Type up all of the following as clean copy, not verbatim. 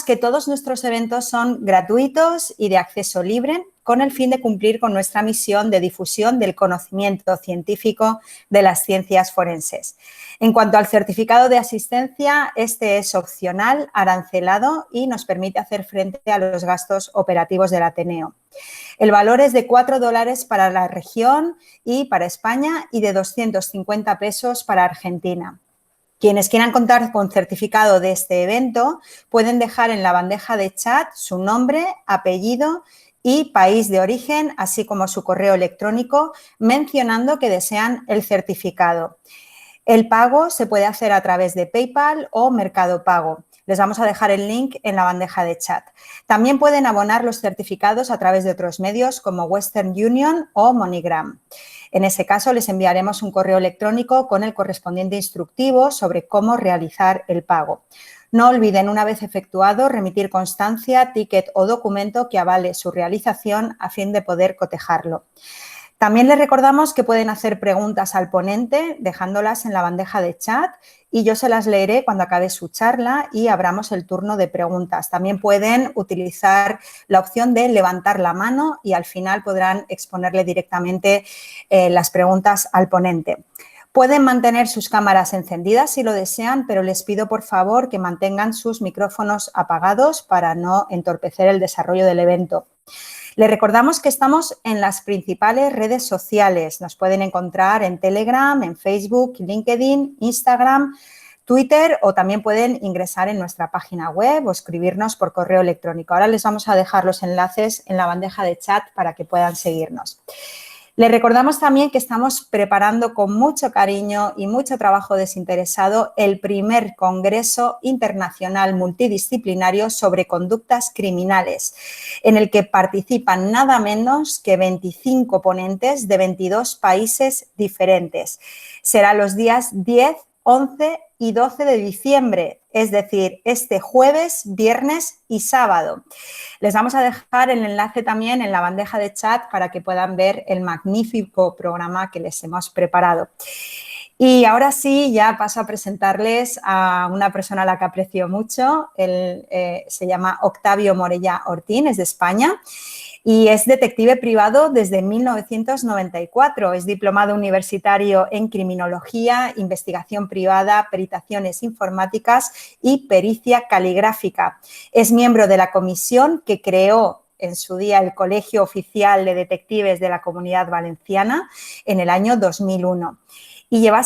que todos nuestros eventos son gratuitos y de acceso libre, con el fin de cumplir con nuestra misión de difusión del conocimiento científico de las ciencias forenses. En cuanto al certificado de asistencia, este es opcional, arancelado y nos permite hacer frente a los gastos operativos del Ateneo. El valor es de $4 para la región y para España y de 250 pesos para Argentina. Quienes quieran contar con certificado de este evento pueden dejar en la bandeja de chat su nombre, apellido y país de origen, así como su correo electrónico, mencionando que desean el certificado. El pago se puede hacer a través de PayPal o Mercado Pago. Les vamos a dejar el link en la bandeja de chat. También pueden abonar los certificados a través de otros medios como Western Union o MoneyGram. En ese caso, les enviaremos un correo electrónico con el correspondiente instructivo sobre cómo realizar el pago. No olviden, una vez efectuado, remitir constancia, ticket o documento que avale su realización a fin de poder cotejarlo. También les recordamos que pueden hacer preguntas al ponente dejándolas en la bandeja de chat y yo se las leeré cuando acabe su charla y abramos el turno de preguntas. También pueden utilizar la opción de levantar la mano y al final podrán exponerle directamente las preguntas al ponente. Pueden mantener sus cámaras encendidas si lo desean, pero les pido por favor que mantengan sus micrófonos apagados para no entorpecer el desarrollo del evento. Les recordamos que estamos en las principales redes sociales. Nos pueden encontrar en Telegram, en Facebook, LinkedIn, Instagram, Twitter o también pueden ingresar en nuestra página web o escribirnos por correo electrónico. Ahora les vamos a dejar los enlaces en la bandeja de chat para que puedan seguirnos. Les recordamos también que estamos preparando con mucho cariño y mucho trabajo desinteresado el primer Congreso Internacional Multidisciplinario sobre Conductas Criminales, en el que participan nada menos que 25 ponentes de 22 países diferentes. Será los días 10, 11 y 12 de diciembre, es decir, este jueves, viernes y sábado. Les vamos a dejar el enlace también en la bandeja de chat para que puedan ver el magnífico programa que les hemos preparado. Y ahora sí, ya paso a presentarles a una persona a la que aprecio mucho. Él se llama Octavio Morella Ortín, es de España y es detective privado desde 1994. Es diplomado universitario en criminología, investigación privada, peritaciones informáticas y pericia caligráfica. Es miembro de la comisión que creó en su día el Colegio Oficial de Detectives de la Comunidad Valenciana en el año 2001. Y lleva ha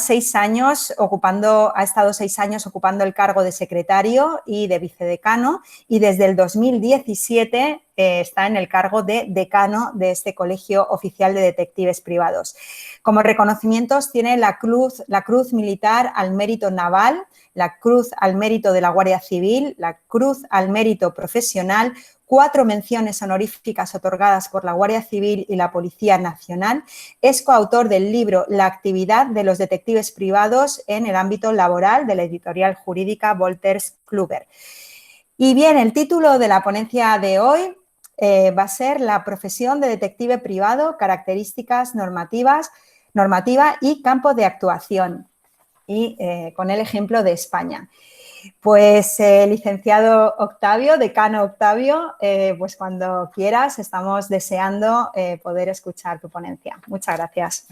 estado 6 años ocupando el cargo de secretario y de vicedecano y desde el 2017 está en el cargo de decano de este Colegio Oficial de Detectives Privados. Como reconocimientos tiene la Cruz Militar al Mérito Naval, la Cruz al Mérito de la Guardia Civil, la Cruz al Mérito Profesional, 4 menciones honoríficas otorgadas por la Guardia Civil y la Policía Nacional. Es coautor del libro La actividad de los detectives privados en el ámbito laboral de la editorial jurídica Wolters Kluwer. Y bien, el título de la ponencia de hoy va a ser La profesión de detective privado, características normativa y campo de actuación. Y con el ejemplo de España. Pues licenciado Octavio, decano Octavio, pues cuando quieras estamos deseando poder escuchar tu ponencia. Muchas gracias.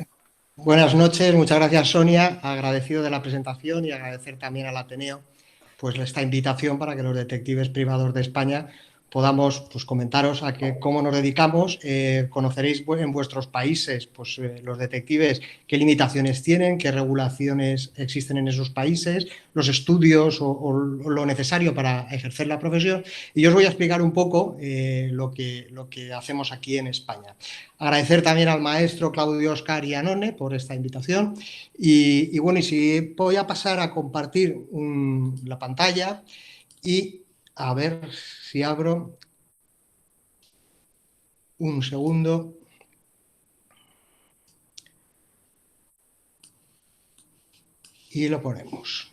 Buenas noches, muchas gracias Sonia, agradecido de la presentación y agradecer también al Ateneo pues esta invitación para que los detectives privados de España podamos pues, comentaros a cómo nos dedicamos. Conoceréis en vuestros países pues, los detectives qué limitaciones tienen, qué regulaciones existen en esos países, los estudios o lo necesario para ejercer la profesión. Y yo os voy a explicar un poco lo que hacemos aquí en España. Agradecer también al maestro Claudio Oscar y Anone por esta invitación. Y bueno, y si voy a pasar a compartir la pantalla y a ver si abro un segundo. Y lo ponemos.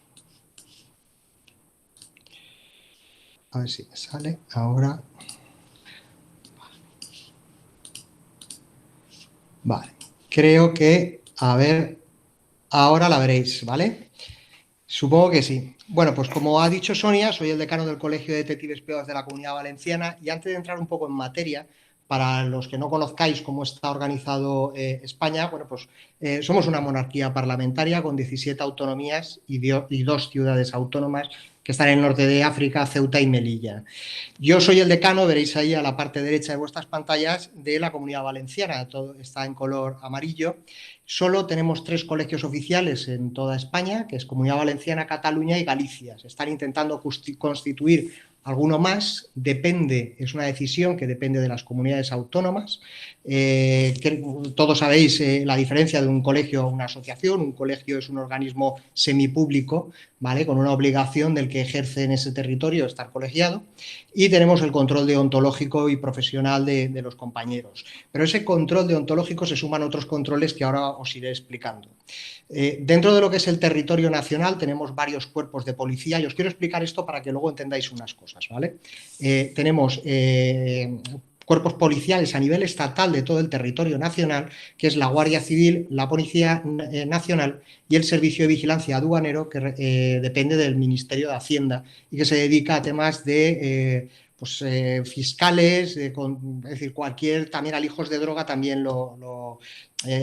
A ver si me sale ahora. Vale. Creo que, a ver, ahora la veréis, ¿vale? Supongo que sí. Bueno, pues como ha dicho Sonia, soy el decano del Colegio de Detectives Privados de la Comunidad Valenciana y antes de entrar un poco en materia, para los que no conozcáis cómo está organizado España, bueno, pues somos una monarquía parlamentaria con 17 autonomías y 2 ciudades autónomas que están en el norte de África, Ceuta y Melilla. Yo soy el decano, veréis ahí a la parte derecha de vuestras pantallas, de la Comunidad Valenciana, todo está en color amarillo. Solo tenemos 3 colegios oficiales en toda España, que es Comunidad Valenciana, Cataluña y Galicia. Se están intentando constituir alguno más, es una decisión que depende de las comunidades autónomas. Todos sabéis la diferencia de un colegio a una asociación. Un colegio es un organismo semipúblico, ¿vale?, con una obligación del que ejerce en ese territorio estar colegiado, y tenemos el control deontológico y profesional de los compañeros. Pero ese control deontológico se suman otros controles que ahora os iré explicando. Dentro de lo que es el territorio nacional tenemos varios cuerpos de policía y os quiero explicar esto para que luego entendáis unas cosas, ¿vale? Tenemos cuerpos policiales a nivel estatal de todo el territorio nacional, que es la Guardia Civil, la Policía Nacional y el Servicio de Vigilancia Aduanero, que depende del Ministerio de Hacienda y que se dedica a temas de fiscales, es decir, también aligjos de droga también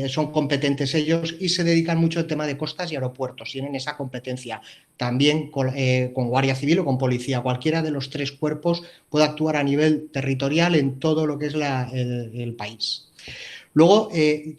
son competentes ellos y se dedican mucho al tema de costas y aeropuertos, tienen esa competencia. También con Guardia Civil o con Policía, cualquiera de los 3 cuerpos puede actuar a nivel territorial en todo lo que es el país. Luego,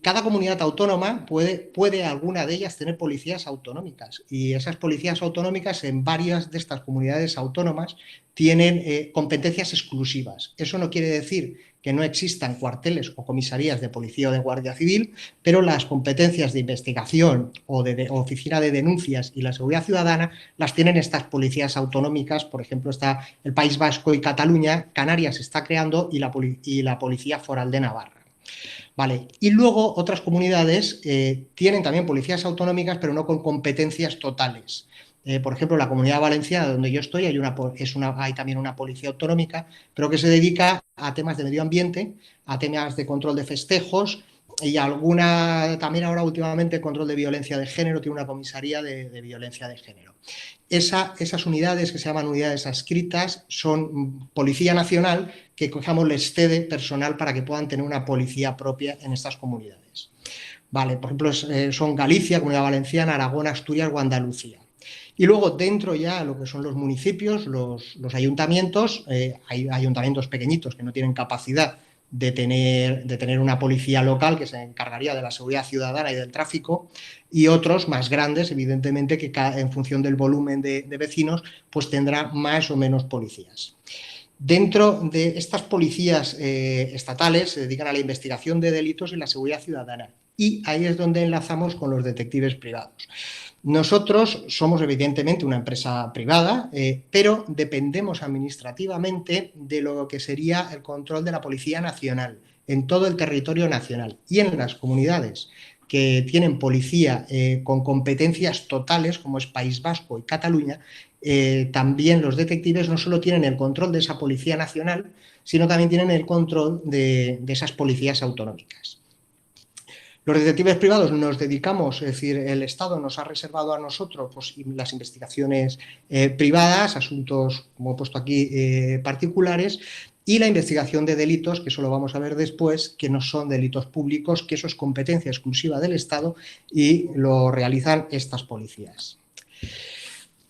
cada comunidad autónoma puede alguna de ellas tener policías autonómicas y esas policías autonómicas en varias de estas comunidades autónomas tienen competencias exclusivas. Eso no quiere decir que no existan cuarteles o comisarías de policía o de guardia civil, pero las competencias de investigación o de oficina de denuncias y la seguridad ciudadana las tienen estas policías autonómicas. Por ejemplo, está el País Vasco y Cataluña, Canarias se está creando y la Policía Foral de Navarra. Vale. Y luego otras comunidades tienen también policías autonómicas, pero no con competencias totales. Por ejemplo, la Comunidad Valenciana, donde yo estoy, hay también una policía autonómica, pero que se dedica a temas de medio ambiente, a temas de control de festejos y también ahora últimamente control de violencia de género, tiene una comisaría de violencia de género. Esas unidades, que se llaman unidades adscritas, son Policía Nacional, que les cede personal para que puedan tener una policía propia en estas comunidades. Vale, por ejemplo, son Galicia, Comunidad Valenciana, Aragón, Asturias o Andalucía. Y luego dentro ya lo que son los municipios, los ayuntamientos, hay ayuntamientos pequeñitos que no tienen capacidad de tener una policía local que se encargaría de la seguridad ciudadana y del tráfico, y otros más grandes, evidentemente, que en función del volumen de vecinos, pues tendrá más o menos policías. Dentro de estas policías estatales se dedican a la investigación de delitos y la seguridad ciudadana, y ahí es donde enlazamos con los detectives privados. Nosotros somos evidentemente una empresa privada, pero dependemos administrativamente de lo que sería el control de la Policía Nacional en todo el territorio nacional, y en las comunidades que tienen policía con competencias totales, como es País Vasco y Cataluña, también los detectives no solo tienen el control de esa Policía Nacional, sino también tienen el control de esas policías autonómicas. Los detectives privados nos dedicamos, es decir, el Estado nos ha reservado a nosotros pues, las investigaciones privadas, asuntos, como he puesto aquí, particulares, y la investigación de delitos, que eso lo vamos a ver después, que no son delitos públicos, que eso es competencia exclusiva del Estado y lo realizan estas policías.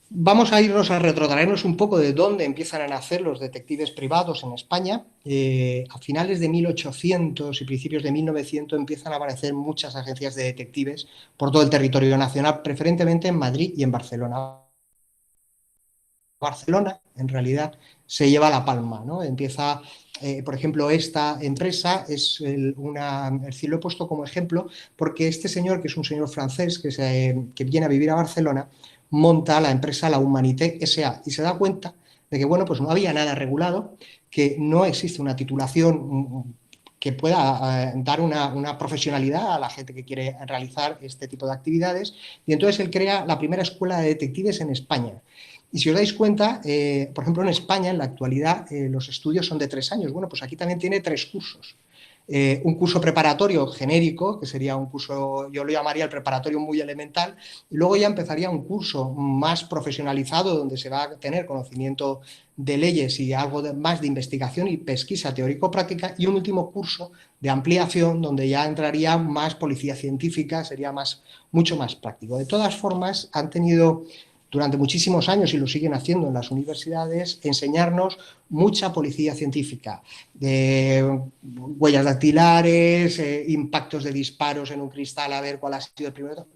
Vamos a irnos a retrotraernos un poco de dónde empiezan a nacer los detectives privados en España. A finales de 1800 y principios de 1900 empiezan a aparecer muchas agencias de detectives por todo el territorio nacional, preferentemente en Madrid y en Barcelona. Barcelona, en realidad, se lleva la palma, ¿no? Empieza, por ejemplo, esta empresa lo he puesto como ejemplo porque este señor, que es un señor francés que viene a vivir a Barcelona, monta la empresa La Humanité S.A. y se da cuenta de que, bueno, pues no había nada regulado, que no existe una titulación que pueda dar una profesionalidad a la gente que quiere realizar este tipo de actividades, y entonces él crea la primera escuela de detectives en España. Y si os dais cuenta, por ejemplo, en España, en la actualidad, los estudios son de 3 años. Bueno, pues aquí también tiene 3 cursos. un curso preparatorio genérico, que sería un curso, yo lo llamaría el preparatorio muy elemental, y luego ya empezaría un curso más profesionalizado donde se va a tener conocimiento de leyes y algo más de investigación y pesquisa teórico-práctica, y un último curso de ampliación donde ya entraría más policía científica, sería mucho más práctico. De todas formas, han tenido durante muchísimos años, y lo siguen haciendo en las universidades, enseñarnos mucha policía científica, huellas dactilares, impactos de disparos en un cristal, a ver cuál ha sido el primero,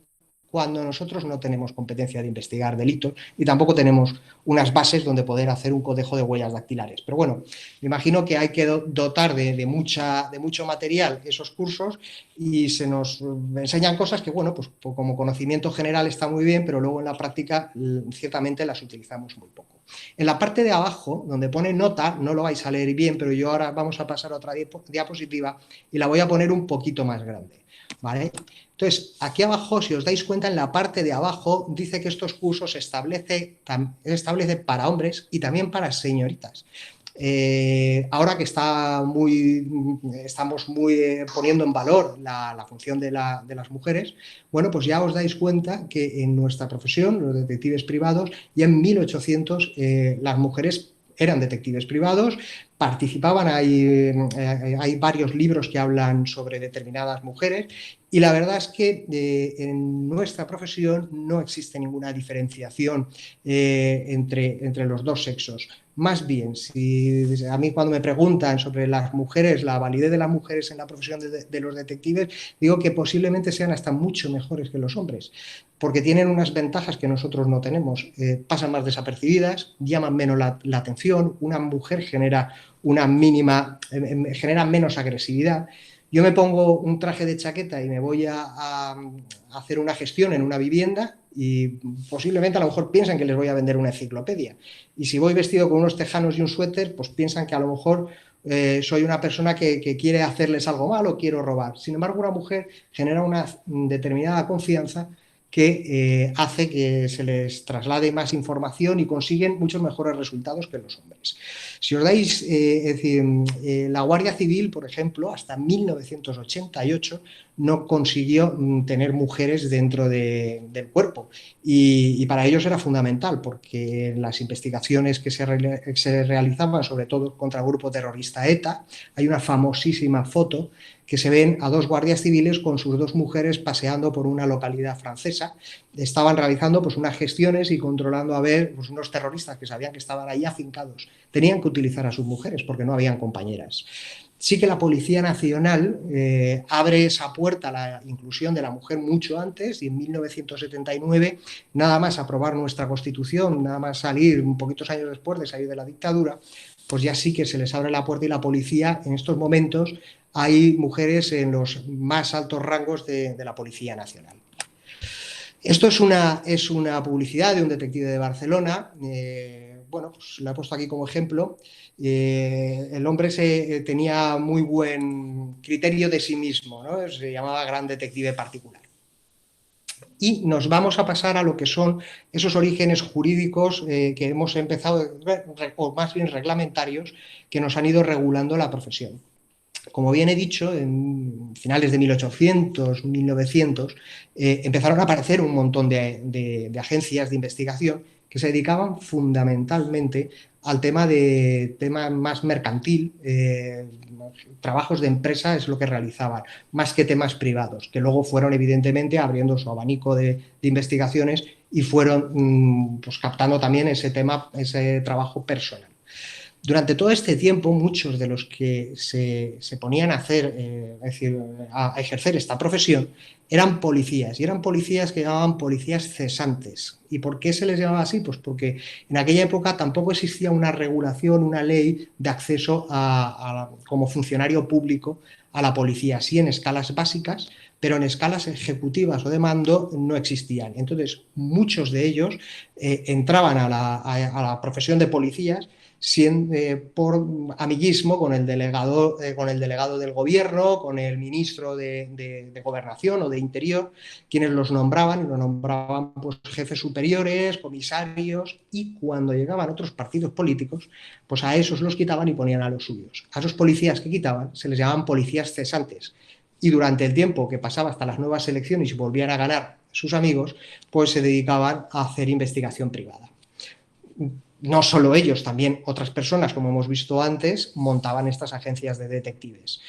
cuando nosotros no tenemos competencia de investigar delitos y tampoco tenemos unas bases donde poder hacer un cotejo de huellas dactilares. Pero bueno, me imagino que hay que dotar de mucho material esos cursos, y se nos enseñan cosas que, bueno, pues como conocimiento general está muy bien, pero luego en la práctica ciertamente las utilizamos muy poco. En la parte de abajo, donde pone nota, no lo vais a leer bien, pero yo ahora vamos a pasar a otra diapositiva y la voy a poner un poquito más grande, ¿vale? Entonces, aquí abajo, si os dais cuenta, en la parte de abajo dice que estos cursos se establece para hombres y también para señoritas. Ahora que estamos muy poniendo en valor la función de las mujeres, bueno, pues ya os dais cuenta que en nuestra profesión, los detectives privados, ya en 1800 las mujeres eran detectives privados, participaban, hay varios libros que hablan sobre determinadas mujeres, y la verdad es que en nuestra profesión no existe ninguna diferenciación entre los dos sexos. Más bien, si a mí cuando me preguntan sobre las mujeres, la validez de las mujeres en la profesión de los detectives, digo que posiblemente sean hasta mucho mejores que los hombres, porque tienen unas ventajas que nosotros no tenemos. Pasan más desapercibidas, llaman menos la atención, una mujer genera genera menos agresividad. Yo me pongo un traje de chaqueta y me voy a hacer una gestión en una vivienda y posiblemente a lo mejor piensan que les voy a vender una enciclopedia. Y si voy vestido con unos tejanos y un suéter, pues piensan que a lo mejor soy una persona que quiere hacerles algo mal o quiero robar. Sin embargo, una mujer genera una determinada confianza que hace que se les traslade más información y consiguen muchos mejores resultados que los hombres. Si os dais, es decir, la Guardia Civil, por ejemplo, hasta 1988 no consiguió tener mujeres dentro del cuerpo, y para ellos era fundamental, porque las investigaciones que se realizaban, sobre todo contra el grupo terrorista ETA, hay una famosísima foto que se ven a dos guardias civiles con sus dos mujeres paseando por una localidad francesa. Estaban realizando pues unas gestiones y controlando a ver pues, unos terroristas que sabían que estaban ahí afincados. Tenían que utilizar a sus mujeres porque no habían compañeras. Sí que la Policía Nacional abre esa puerta a la inclusión de la mujer mucho antes, y en 1979, nada más aprobar nuestra Constitución, nada más salir, un poquitos años después de salir de la dictadura, pues ya sí que se les abre la puerta, y la policía en estos momentos hay mujeres en los más altos rangos de la Policía Nacional. Esto es una publicidad de un detective de Barcelona. Bueno, pues la he puesto aquí como ejemplo. El hombre tenía muy buen criterio de sí mismo, ¿no? Se llamaba Gran Detective Particular. Y nos vamos a pasar a lo que son esos orígenes jurídicos que hemos empezado, o más bien reglamentarios, que nos han ido regulando la profesión. Como bien he dicho, en finales de 1800, 1900, empezaron a aparecer un montón de agencias de investigación que se dedicaban fundamentalmente al tema más mercantil, trabajos de empresa es lo que realizaban, más que temas privados, que luego fueron evidentemente abriendo su abanico de investigaciones y fueron pues, captando también ese trabajo personal. Durante todo este tiempo, muchos de los que se ponían a ejercer esta profesión eran policías, y eran policías que llamaban policías cesantes. ¿Y por qué se les llamaba así? Pues porque en aquella época tampoco existía una regulación, una ley de acceso como funcionario público a la policía, sí en escalas básicas, pero en escalas ejecutivas o de mando no existían. Entonces, muchos de ellos entraban a la profesión de policías por amiguismo con el delegado del gobierno, con el ministro de Gobernación o de Interior, quienes los nombraban, y lo nombraban pues, jefes superiores, comisarios, y cuando llegaban otros partidos políticos, pues a esos los quitaban y ponían a los suyos. A esos policías que quitaban se les llamaban policías cesantes, y durante el tiempo que pasaba hasta las nuevas elecciones y volvían a ganar sus amigos, pues se dedicaban a hacer investigación privada. No solo ellos, también otras personas, como hemos visto antes, montaban estas agencias de detectives.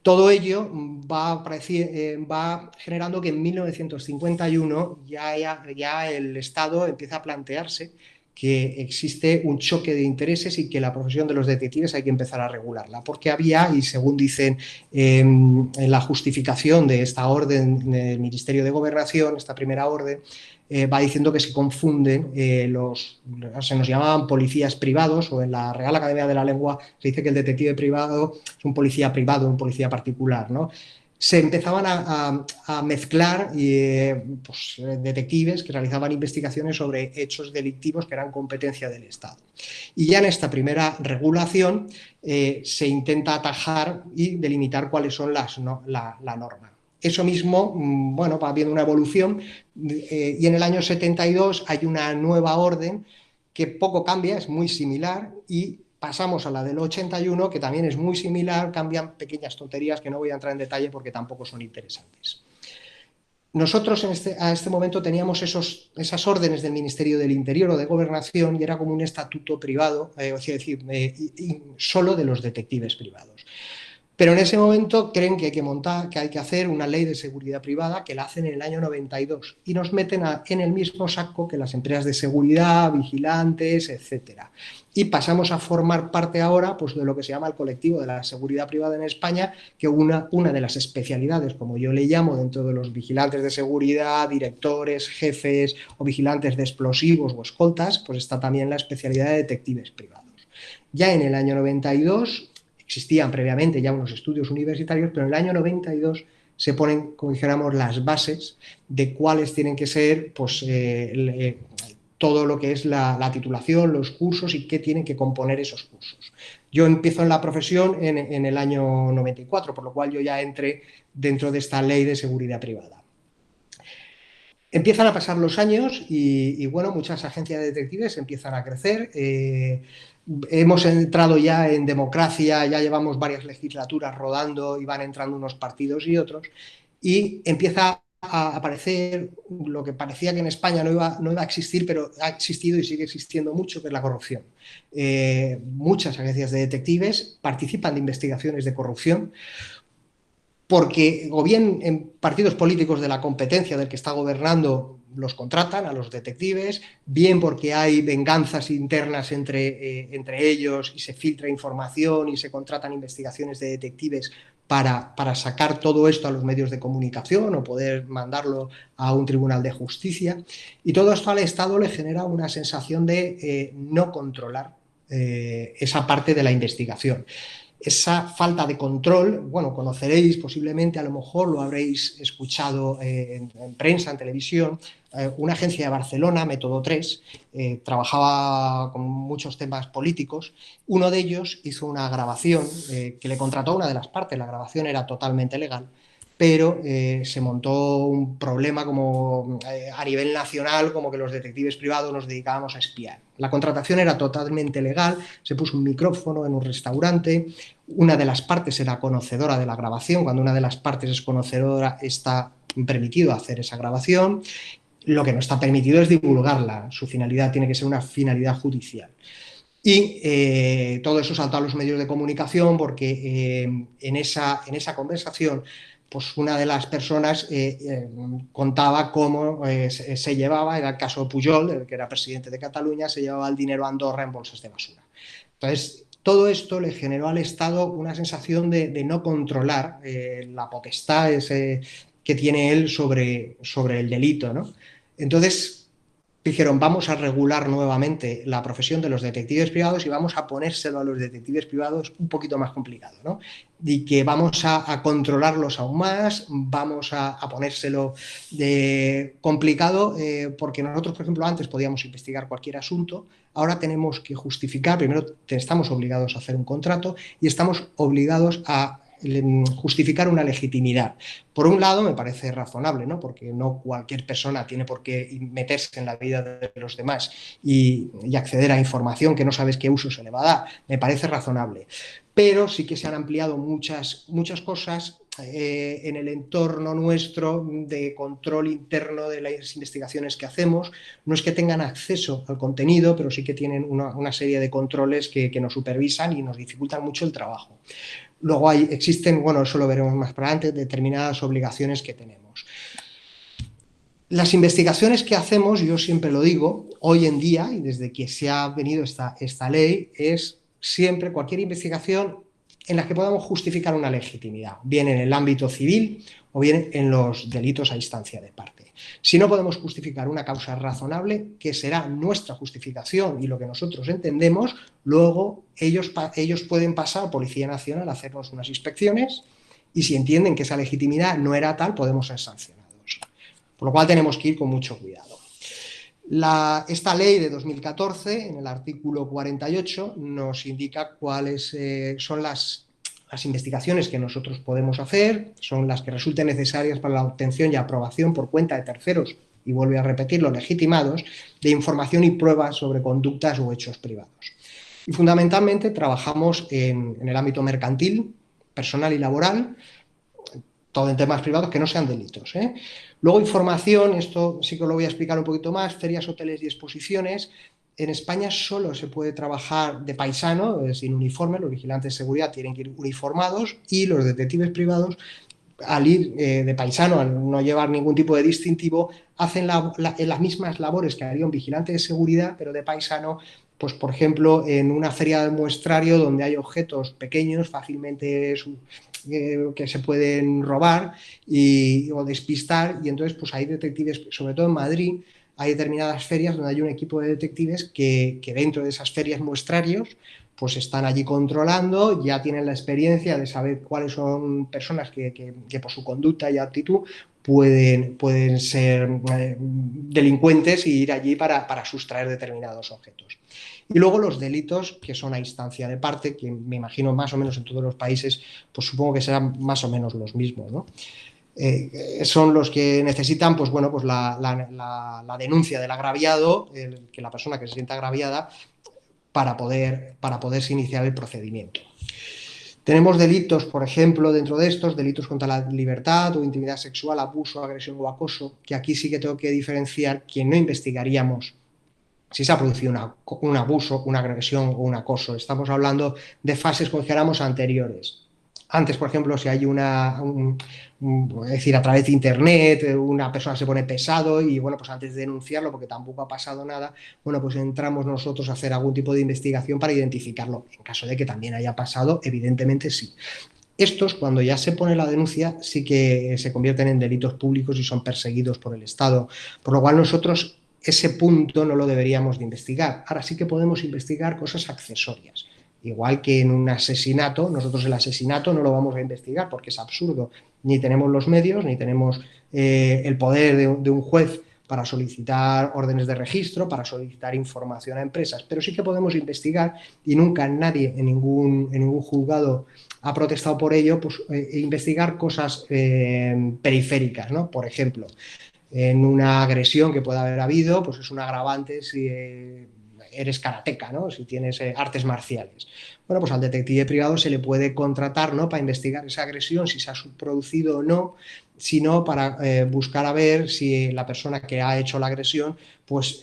Todo ello va generando que en 1951 ya el Estado empieza a plantearse que existe un choque de intereses y que la profesión de los detectives hay que empezar a regularla, porque había, y según dicen en la justificación de esta orden del Ministerio de Gobernación, esta primera orden, va diciendo que se confunden se nos llamaban policías privados, o en la Real Academia de la Lengua se dice que el detective privado es un policía privado, un policía particular, ¿no? Se empezaban a mezclar pues, detectives que realizaban investigaciones sobre hechos delictivos que eran competencia del Estado. Y ya en esta primera regulación se intenta atajar y delimitar cuáles son la norma. Eso mismo, bueno, va habiendo una evolución y en el año 72 hay una nueva orden que poco cambia, es muy similar, y pasamos a la del 81, que también es muy similar, cambian pequeñas tonterías que no voy a entrar en detalle porque tampoco son interesantes. Nosotros a este momento teníamos esas órdenes del Ministerio del Interior o de Gobernación y era como un estatuto privado, es decir, solo de los detectives privados. Pero en ese momento creen que hay que hacer una ley de seguridad privada, que la hacen en el año 92 y nos meten en el mismo saco que las empresas de seguridad, vigilantes, etcétera. Y pasamos a formar parte ahora pues, de lo que se llama el colectivo de la seguridad privada en España, que una de las especialidades, como yo le llamo, dentro de los vigilantes de seguridad, directores, jefes o vigilantes de explosivos o escoltas, pues está también la especialidad de detectives privados. Ya en el año 92 existían previamente ya unos estudios universitarios, pero en el año 92 se ponen, como dijéramos, las bases de cuáles tienen que ser pues, todo lo que es la titulación, los cursos y qué tienen que componer esos cursos. Yo empiezo en la profesión en el año 94, por lo cual yo ya entré dentro de esta ley de seguridad privada. Empiezan a pasar los años y bueno, muchas agencias de detectives empiezan a crecer. Hemos entrado ya en democracia, ya llevamos varias legislaturas rodando y van entrando unos partidos y otros, y empieza a aparecer lo que parecía que en España no iba a existir, pero ha existido y sigue existiendo mucho, que es la corrupción. Muchas agencias de detectives participan de investigaciones de corrupción, porque o bien en partidos políticos de la competencia del que está gobernando los contratan a los detectives, bien porque hay venganzas internas entre ellos y se filtra información y se contratan investigaciones de detectives para sacar todo esto a los medios de comunicación o poder mandarlo a un tribunal de justicia. Y todo esto al Estado le genera una sensación de no controlar esa parte de la investigación. Esa falta de control, bueno, conoceréis posiblemente, a lo mejor lo habréis escuchado en prensa, en televisión, una agencia de Barcelona, Método 3, trabajaba con muchos temas políticos. Uno de ellos hizo una grabación que le contrató a una de las partes, la grabación era totalmente legal, pero se montó un problema como a nivel nacional, como que los detectives privados nos dedicábamos a espiar. La contratación era totalmente legal, se puso un micrófono en un restaurante, una de las partes era conocedora de la grabación, cuando una de las partes es conocedora está permitido hacer esa grabación, lo que no está permitido es divulgarla, su finalidad tiene que ser una finalidad judicial. Y todo eso saltó a los medios de comunicación porque en esa conversación pues una de las personas contaba cómo se llevaba, era el caso de Pujol, el que era presidente de Cataluña, se llevaba el dinero a Andorra en bolsas de basura. Entonces, todo esto le generó al Estado una sensación de no controlar la potestad que tiene él sobre el delito, ¿no? Entonces, dijeron, vamos a regular nuevamente la profesión de los detectives privados y vamos a ponérselo a los detectives privados un poquito más complicado, ¿no? Y que vamos a controlarlos aún más, vamos a ponérselo complicado, porque nosotros, por ejemplo, antes podíamos investigar cualquier asunto, ahora tenemos que justificar, primero estamos obligados a hacer un contrato y estamos obligados a justificar una legitimidad. Por un lado, me parece razonable, ¿no? Porque no cualquier persona tiene por qué meterse en la vida de los demás y acceder a información que no sabes qué uso se le va a dar. Me parece razonable. Pero sí que se han ampliado muchas cosas en el entorno nuestro de control interno de las investigaciones que hacemos. No es que tengan acceso al contenido, pero sí que tienen una serie de controles que nos supervisan y nos dificultan mucho el trabajo. Luego existen, bueno, eso lo veremos más para adelante, determinadas obligaciones que tenemos. Las investigaciones que hacemos, yo siempre lo digo, hoy en día, y desde que se ha venido esta ley, es siempre cualquier investigación en la que podamos justificar una legitimidad, bien en el ámbito civil o bien en los delitos a instancia de parte. Si no podemos justificar una causa razonable, que será nuestra justificación y lo que nosotros entendemos, luego ellos pueden pasar a Policía Nacional a hacernos unas inspecciones y si entienden que esa legitimidad no era tal, podemos ser sancionados. Por lo cual tenemos que ir con mucho cuidado. Esta ley de 2014, en el artículo 48, nos indica cuáles son las investigaciones que nosotros podemos hacer, son las que resulten necesarias para la obtención y aprobación por cuenta de terceros, y vuelvo a repetirlo, legitimados, de información y pruebas sobre conductas o hechos privados. Y fundamentalmente trabajamos en el ámbito mercantil, personal y laboral, todo en temas privados que no sean delitos. Luego información, esto sí que lo voy a explicar un poquito más, ferias, hoteles y exposiciones. En España solo se puede trabajar de paisano, sin uniforme, los vigilantes de seguridad tienen que ir uniformados y los detectives privados, al ir de paisano, al no llevar ningún tipo de distintivo, hacen las mismas labores que haría un vigilante de seguridad, pero de paisano, pues por ejemplo, en una feria de muestrario donde hay objetos pequeños, fácilmente que se pueden robar o despistar, y entonces pues hay detectives, sobre todo en Madrid, hay determinadas ferias donde hay un equipo de detectives que dentro de esas ferias muestrarios pues están allí controlando, ya tienen la experiencia de saber cuáles son personas que por su conducta y actitud pueden ser delincuentes y ir allí para sustraer determinados objetos. Y luego los delitos que son a instancia de parte, que me imagino más o menos en todos los países, pues supongo que serán más o menos los mismos, ¿no? Son los que necesitan, pues bueno, pues la denuncia del agraviado, que la persona que se sienta agraviada, para poderse iniciar el procedimiento. Tenemos delitos, por ejemplo, dentro de estos, delitos contra la libertad o intimidad sexual, abuso, agresión o acoso, que aquí sí que tengo que diferenciar que no investigaríamos si se ha producido un abuso, una agresión o un acoso. Estamos hablando de fases, consideramos, anteriores. Antes, por ejemplo, si hay es decir, a través de internet, una persona se pone pesado y, bueno, pues antes de denunciarlo, porque tampoco ha pasado nada, bueno, pues entramos nosotros a hacer algún tipo de investigación para identificarlo. En caso de que también haya pasado, evidentemente sí. Estos, cuando ya se pone la denuncia, sí que se convierten en delitos públicos y son perseguidos por el Estado. Por lo cual nosotros ese punto no lo deberíamos de investigar. Ahora sí que podemos investigar cosas accesorias. Igual que en un asesinato, nosotros el asesinato no lo vamos a investigar porque es absurdo. Ni tenemos los medios, ni tenemos el poder de un juez para solicitar órdenes de registro, para solicitar información a empresas. Pero sí que podemos investigar, y nunca nadie en ningún juzgado ha protestado por ello, pues investigar cosas periféricas, ¿no? Por ejemplo, en una agresión que pueda haber habido, pues es un agravante si eres karateca, ¿no? Si tienes artes marciales. Bueno, pues al detective privado se le puede contratar, ¿no?, para investigar esa agresión, si se ha producido o no, sino para buscar a ver si la persona que ha hecho la agresión pues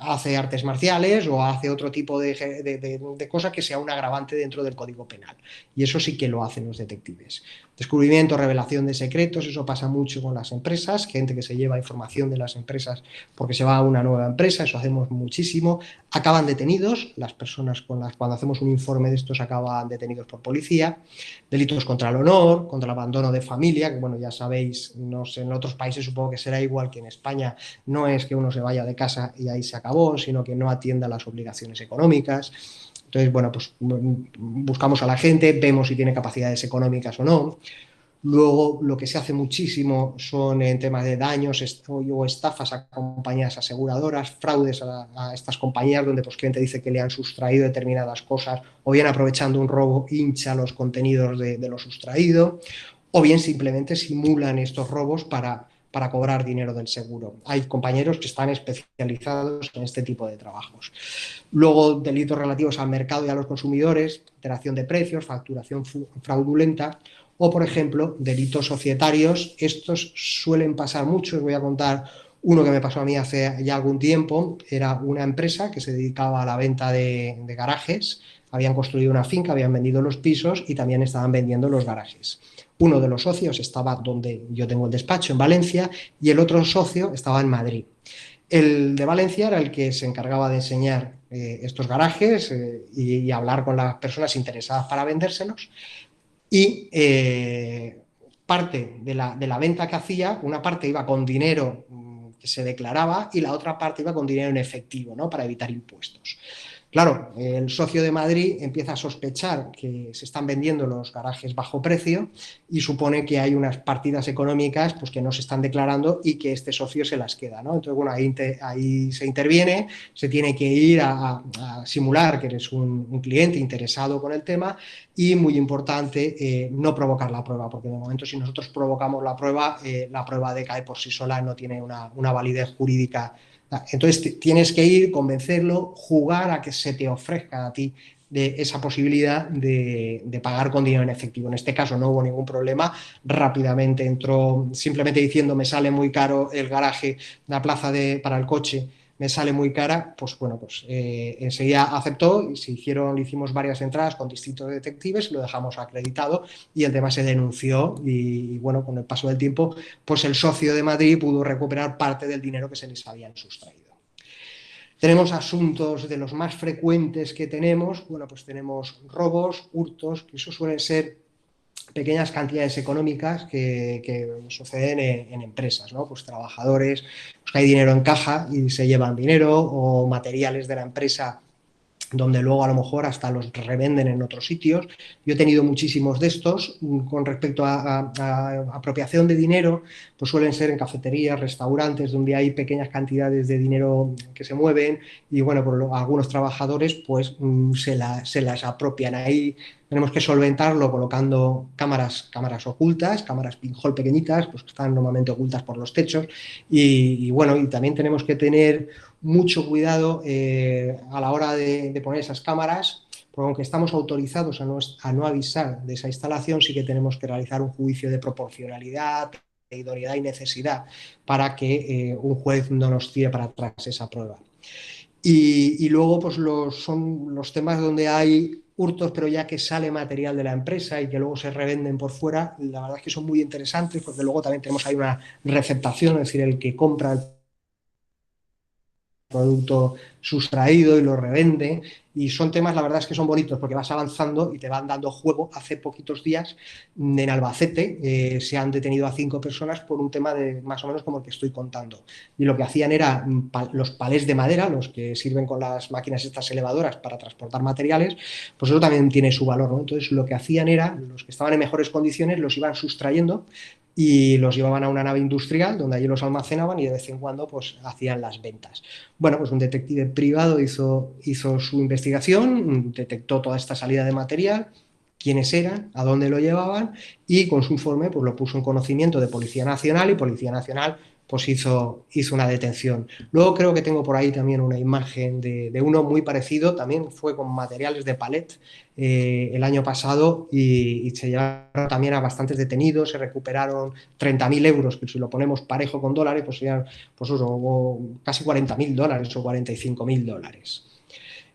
hace artes marciales o hace otro tipo de cosa que sea un agravante dentro del Código Penal. Y eso sí que lo hacen los detectives. Descubrimiento, revelación de secretos, eso pasa mucho con las empresas, gente que se lleva información de las empresas porque se va a una nueva empresa, eso hacemos muchísimo. Acaban detenidos las personas cuando hacemos un informe de estos acaban detenidos por policía. Delitos contra el honor, contra el abandono de familia, que bueno, ya sabéis, no sé, en otros países supongo que será igual que en España, no es que uno se vaya de casa y ahí se acabó, sino que no atienda las obligaciones económicas. Entonces, bueno, pues buscamos a la gente, vemos si tiene capacidades económicas o no. Luego, lo que se hace muchísimo son en temas de daños o estafas a compañías aseguradoras, fraudes a estas compañías donde pues, cliente dice que le han sustraído determinadas cosas o bien aprovechando un robo hincha los contenidos de lo sustraído o bien simplemente simulan estos robos para cobrar dinero del seguro. Hay compañeros que están especializados en este tipo de trabajos. Luego, delitos relativos al mercado y a los consumidores, alteración de precios, facturación fraudulenta o, por ejemplo, delitos societarios. Estos suelen pasar mucho. Os voy a contar uno que me pasó a mí hace ya algún tiempo. Era una empresa que se dedicaba a la venta de garajes. Habían construido una finca, habían vendido los pisos y también estaban vendiendo los garajes. Uno de los socios estaba donde yo tengo el despacho, en Valencia, y el otro socio estaba en Madrid. El de Valencia era el que se encargaba de enseñar estos garajes y hablar con las personas interesadas para vendérselos. Y parte de la venta que hacía, una parte iba con dinero que se declaraba y la otra parte iba con dinero en efectivo, ¿no? Para evitar impuestos. Claro, el socio de Madrid empieza a sospechar que se están vendiendo los garajes bajo precio y supone que hay unas partidas económicas pues, que no se están declarando y que este socio se las queda, ¿no? Entonces, bueno, ahí se interviene, se tiene que ir a simular que eres un cliente interesado con el tema y, muy importante, no provocar la prueba, porque de momento si nosotros provocamos la prueba decae por sí sola, no tiene una validez jurídica. Entonces tienes que ir, convencerlo, jugar a que se te ofrezca a ti de esa posibilidad de pagar con dinero en efectivo. En este caso no hubo ningún problema, rápidamente entró simplemente diciendo me sale muy caro el garaje, la plaza para el coche, me sale muy cara, pues bueno, pues enseguida aceptó y le hicimos varias entradas con distintos detectives, lo dejamos acreditado y el tema se denunció y bueno, con el paso del tiempo, pues el socio de Madrid pudo recuperar parte del dinero que se les habían sustraído. Tenemos asuntos de los más frecuentes que tenemos, bueno, pues tenemos robos, hurtos, que eso suelen ser pequeñas cantidades económicas que suceden en empresas, ¿no? Pues trabajadores, pues que hay dinero en caja y se llevan dinero o materiales de la empresa donde luego a lo mejor hasta los revenden en otros sitios. Yo he tenido muchísimos de estos. Con respecto a apropiación de dinero, pues suelen ser en cafeterías, restaurantes, donde hay pequeñas cantidades de dinero que se mueven y bueno, pues algunos trabajadores pues se las apropian. Ahí tenemos que solventarlo colocando cámaras ocultas, cámaras pinhole pequeñitas, pues que están normalmente ocultas por los techos y bueno, y también tenemos que tener mucho cuidado a la hora de poner esas cámaras, porque aunque estamos autorizados a no avisar de esa instalación, sí que tenemos que realizar un juicio de proporcionalidad, de idoneidad y necesidad para que un juez no nos tire para atrás esa prueba. Y luego pues son los temas donde hay hurtos, pero ya que sale material de la empresa y que luego se revenden por fuera, la verdad es que son muy interesantes porque luego también tenemos ahí una receptación, es decir, el que compra el producto sustraído y lo revende y son temas, la verdad es que son bonitos porque vas avanzando y te van dando juego. Hace poquitos días en Albacete se han detenido a 5 personas por un tema de más o menos como el que estoy contando y lo que hacían era los palés de madera, los que sirven con las máquinas estas elevadoras para transportar materiales, pues eso también tiene su valor, ¿no? Entonces lo que hacían era, los que estaban en mejores condiciones los iban sustrayendo y los llevaban a una nave industrial donde allí los almacenaban y de vez en cuando pues hacían las ventas. Bueno, pues un detective privado hizo su investigación, detectó toda esta salida de material, quiénes eran, a dónde lo llevaban y con su informe pues lo puso en conocimiento de Policía Nacional y Policía Nacional pues hizo una detención. Luego creo que tengo por ahí también una imagen de uno muy parecido, también fue con materiales de palet el año pasado y se llevaron también a bastantes detenidos, se recuperaron 30.000 euros, que si lo ponemos parejo con dólares, pues serían pues eso, casi 40.000 dólares o 45.000 dólares.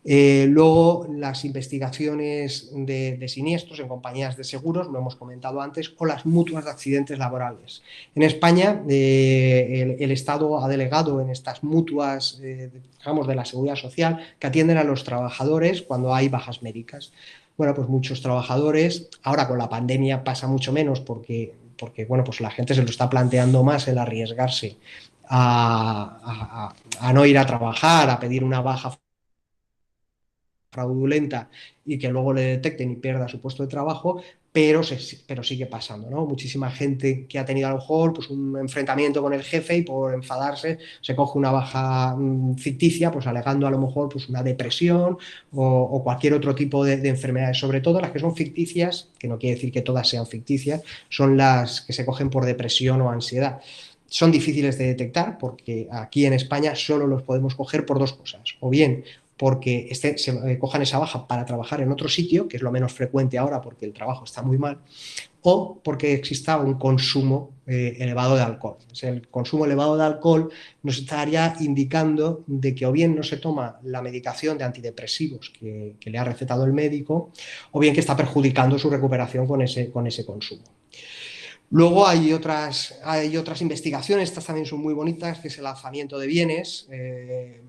Luego, las investigaciones de siniestros en compañías de seguros, lo hemos comentado antes, o las mutuas de accidentes laborales. En España, el Estado ha delegado en estas mutuas, digamos, de la seguridad social, que atienden a los trabajadores cuando hay bajas médicas. Bueno, pues muchos trabajadores, ahora con la pandemia pasa mucho menos porque bueno, pues la gente se lo está planteando más el arriesgarse a no ir a trabajar, a pedir una baja fraudulenta y que luego le detecten y pierda su puesto de trabajo, pero sigue pasando, ¿no? Muchísima gente que ha tenido a lo mejor pues, un enfrentamiento con el jefe y por enfadarse se coge una baja ficticia, pues alegando a lo mejor pues, una depresión o cualquier otro tipo de enfermedades, sobre todo las que son ficticias, que no quiere decir que todas sean ficticias, son las que se cogen por depresión o ansiedad. Son difíciles de detectar porque aquí en España solo los podemos coger por dos cosas, o bien porque cojan esa baja para trabajar en otro sitio, que es lo menos frecuente ahora porque el trabajo está muy mal, o porque exista un consumo elevado de alcohol. O sea, el consumo elevado de alcohol nos estaría indicando de que o bien no se toma la medicación de antidepresivos que le ha recetado el médico, o bien que está perjudicando su recuperación con ese consumo. Luego hay otras investigaciones, estas también son muy bonitas, que es el alzamiento de bienes.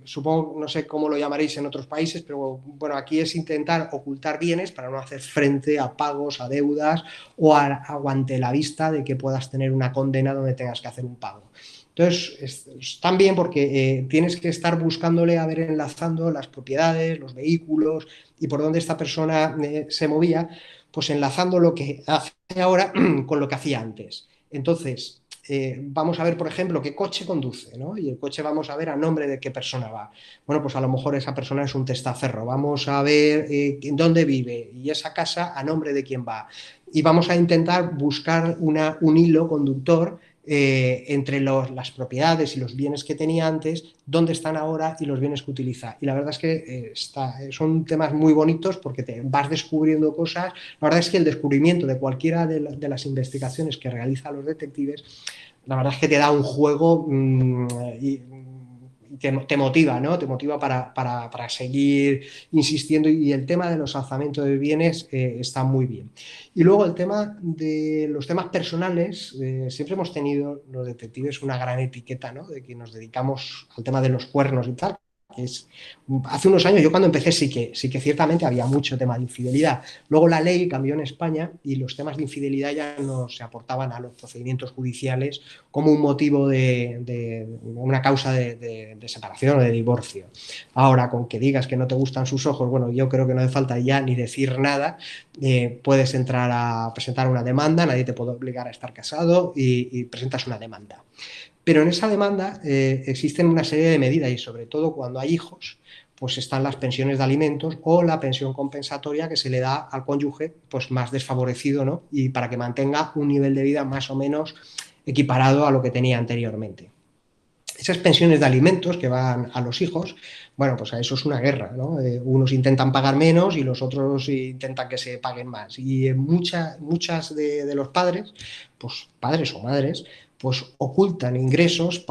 Supongo, no sé cómo lo llamaréis en otros países, pero bueno, aquí es intentar ocultar bienes para no hacer frente a pagos, a deudas o ante la vista de que puedas tener una condena donde tengas que hacer un pago. Entonces, están bien porque tienes que estar buscándole, a ver, enlazando las propiedades, los vehículos y por dónde esta persona se movía, pues enlazando lo que hace ahora con lo que hacía antes. Entonces, vamos a ver, por ejemplo, qué coche conduce, ¿no? Y el coche vamos a ver a nombre de qué persona va. Bueno, pues a lo mejor esa persona es un testaferro. Vamos a ver dónde vive y esa casa a nombre de quién va. Y vamos a intentar buscar un hilo conductor entre las propiedades y los bienes que tenía antes, dónde están ahora y los bienes que utiliza. Y la verdad es que son temas muy bonitos porque te vas descubriendo cosas. La verdad es que el descubrimiento de cualquiera de las investigaciones que realizan los detectives, la verdad es que te da un juego y te motiva, ¿no? Te motiva para seguir insistiendo y el tema de los alzamientos de bienes está muy bien. Y luego el tema de los temas personales, siempre hemos tenido los detectives una gran etiqueta, ¿no? De que nos dedicamos al tema de los cuernos y tal. Hace unos años, yo cuando empecé sí que ciertamente había mucho tema de infidelidad. Luego la ley cambió en España y los temas de infidelidad ya no se aportaban a los procedimientos judiciales como un motivo de una causa de separación o de divorcio. Ahora, con que digas que no te gustan sus ojos, bueno, yo creo que no hace falta ya ni decir nada. Puedes entrar a presentar una demanda, nadie te puede obligar a estar casado y presentas una demanda. Pero en esa demanda existen una serie de medidas y sobre todo cuando hay hijos, pues están las pensiones de alimentos o la pensión compensatoria que se le da al cónyuge pues más desfavorecido, ¿no? Y para que mantenga un nivel de vida más o menos equiparado a lo que tenía anteriormente. Esas pensiones de alimentos que van a los hijos, bueno, pues a eso es una guerra, ¿no? Unos intentan pagar menos y los otros intentan que se paguen más. Y muchas de los padres, pues padres o madres, pues ocultan ingresos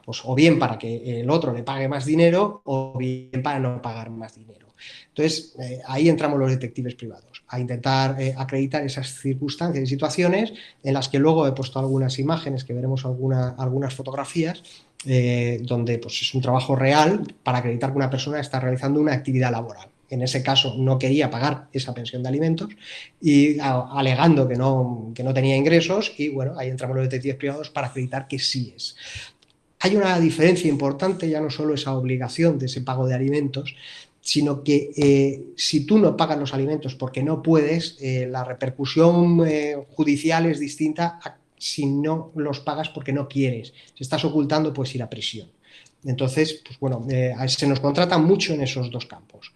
pues, o bien para que el otro le pague más dinero o bien para no pagar más dinero. Entonces, ahí entramos los detectives privados, a intentar acreditar esas circunstancias y situaciones en las que luego he puesto algunas imágenes, que veremos algunas fotografías, donde pues, es un trabajo real para acreditar que una persona está realizando una actividad laboral. En ese caso no quería pagar esa pensión de alimentos y alegando que no tenía ingresos y bueno, ahí entramos los detectives privados para acreditar que sí es. Hay una diferencia importante, ya no solo esa obligación de ese pago de alimentos, sino que si tú no pagas los alimentos porque no puedes, la repercusión judicial es distinta a si no los pagas porque no quieres. Si estás ocultando, puedes ir a prisión. Entonces, pues bueno, se nos contrata mucho en esos dos campos.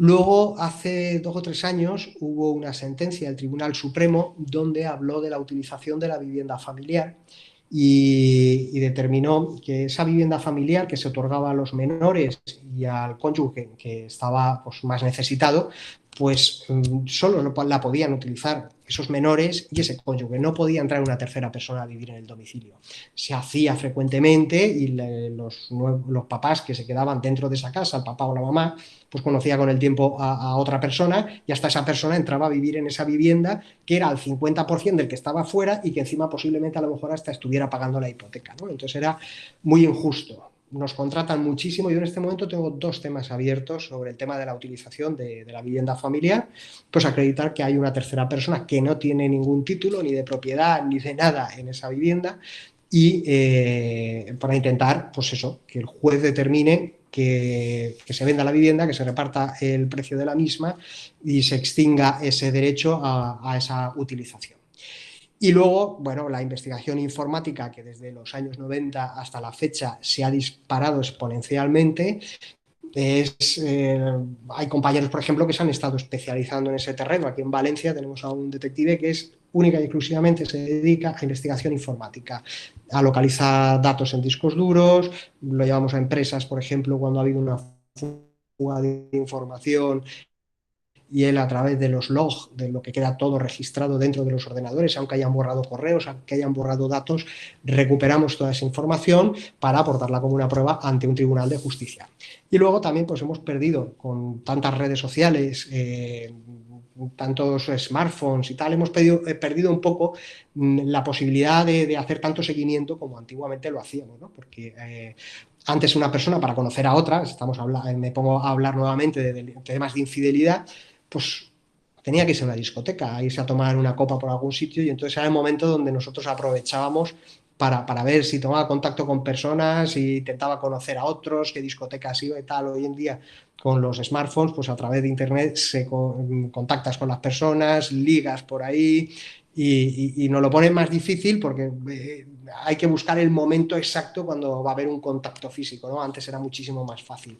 Luego, hace 2 o 3 años, hubo una sentencia del Tribunal Supremo donde habló de la utilización de la vivienda familiar y determinó que esa vivienda familiar que se otorgaba a los menores y al cónyuge que estaba pues, más necesitado, pues solo la podían utilizar esos menores y ese cónyuge. No podía entrar una tercera persona a vivir en el domicilio. Se hacía frecuentemente y los papás que se quedaban dentro de esa casa, el papá o la mamá, pues conocía con el tiempo a otra persona y hasta esa persona entraba a vivir en esa vivienda que era al 50% del que estaba fuera y que encima posiblemente a lo mejor hasta estuviera pagando la hipoteca, ¿no? Entonces era muy injusto. Nos contratan muchísimo. Yo en este momento tengo 2 temas abiertos sobre el tema de la utilización de la vivienda familiar, pues acreditar que hay una tercera persona que no tiene ningún título ni de propiedad ni de nada en esa vivienda y para intentar, pues eso, que el juez determine que se venda la vivienda, que se reparta el precio de la misma y se extinga ese derecho a esa utilización. Y luego, bueno, la investigación informática, que desde los años 90 hasta la fecha se ha disparado exponencialmente. Hay compañeros, por ejemplo, que se han estado especializando en ese terreno. Aquí en Valencia tenemos a un detective que es única y exclusivamente se dedica a investigación informática, a localizar datos en discos duros, lo llevamos a empresas, por ejemplo, cuando ha habido una fuga de información y él a través de los logs, de lo que queda todo registrado dentro de los ordenadores, aunque hayan borrado correos, aunque hayan borrado datos, recuperamos toda esa información para aportarla como una prueba ante un tribunal de justicia. Y luego también pues hemos perdido con tantas redes sociales, tantos smartphones y tal, hemos perdido un poco la posibilidad de hacer tanto seguimiento como antiguamente lo hacíamos, ¿no? Porque antes una persona para conocer a otra, me pongo a hablar nuevamente de temas de infidelidad, pues tenía que irse a una discoteca, irse a tomar una copa por algún sitio y entonces era el momento donde nosotros aprovechábamos para ver si tomaba contacto con personas, si intentaba conocer a otros, qué discotecas iba y tal. Hoy en día con los smartphones, pues a través de internet contactas con las personas, ligas por ahí y nos lo pone más difícil porque hay que buscar el momento exacto cuando va a haber un contacto físico, ¿no? Antes era muchísimo más fácil.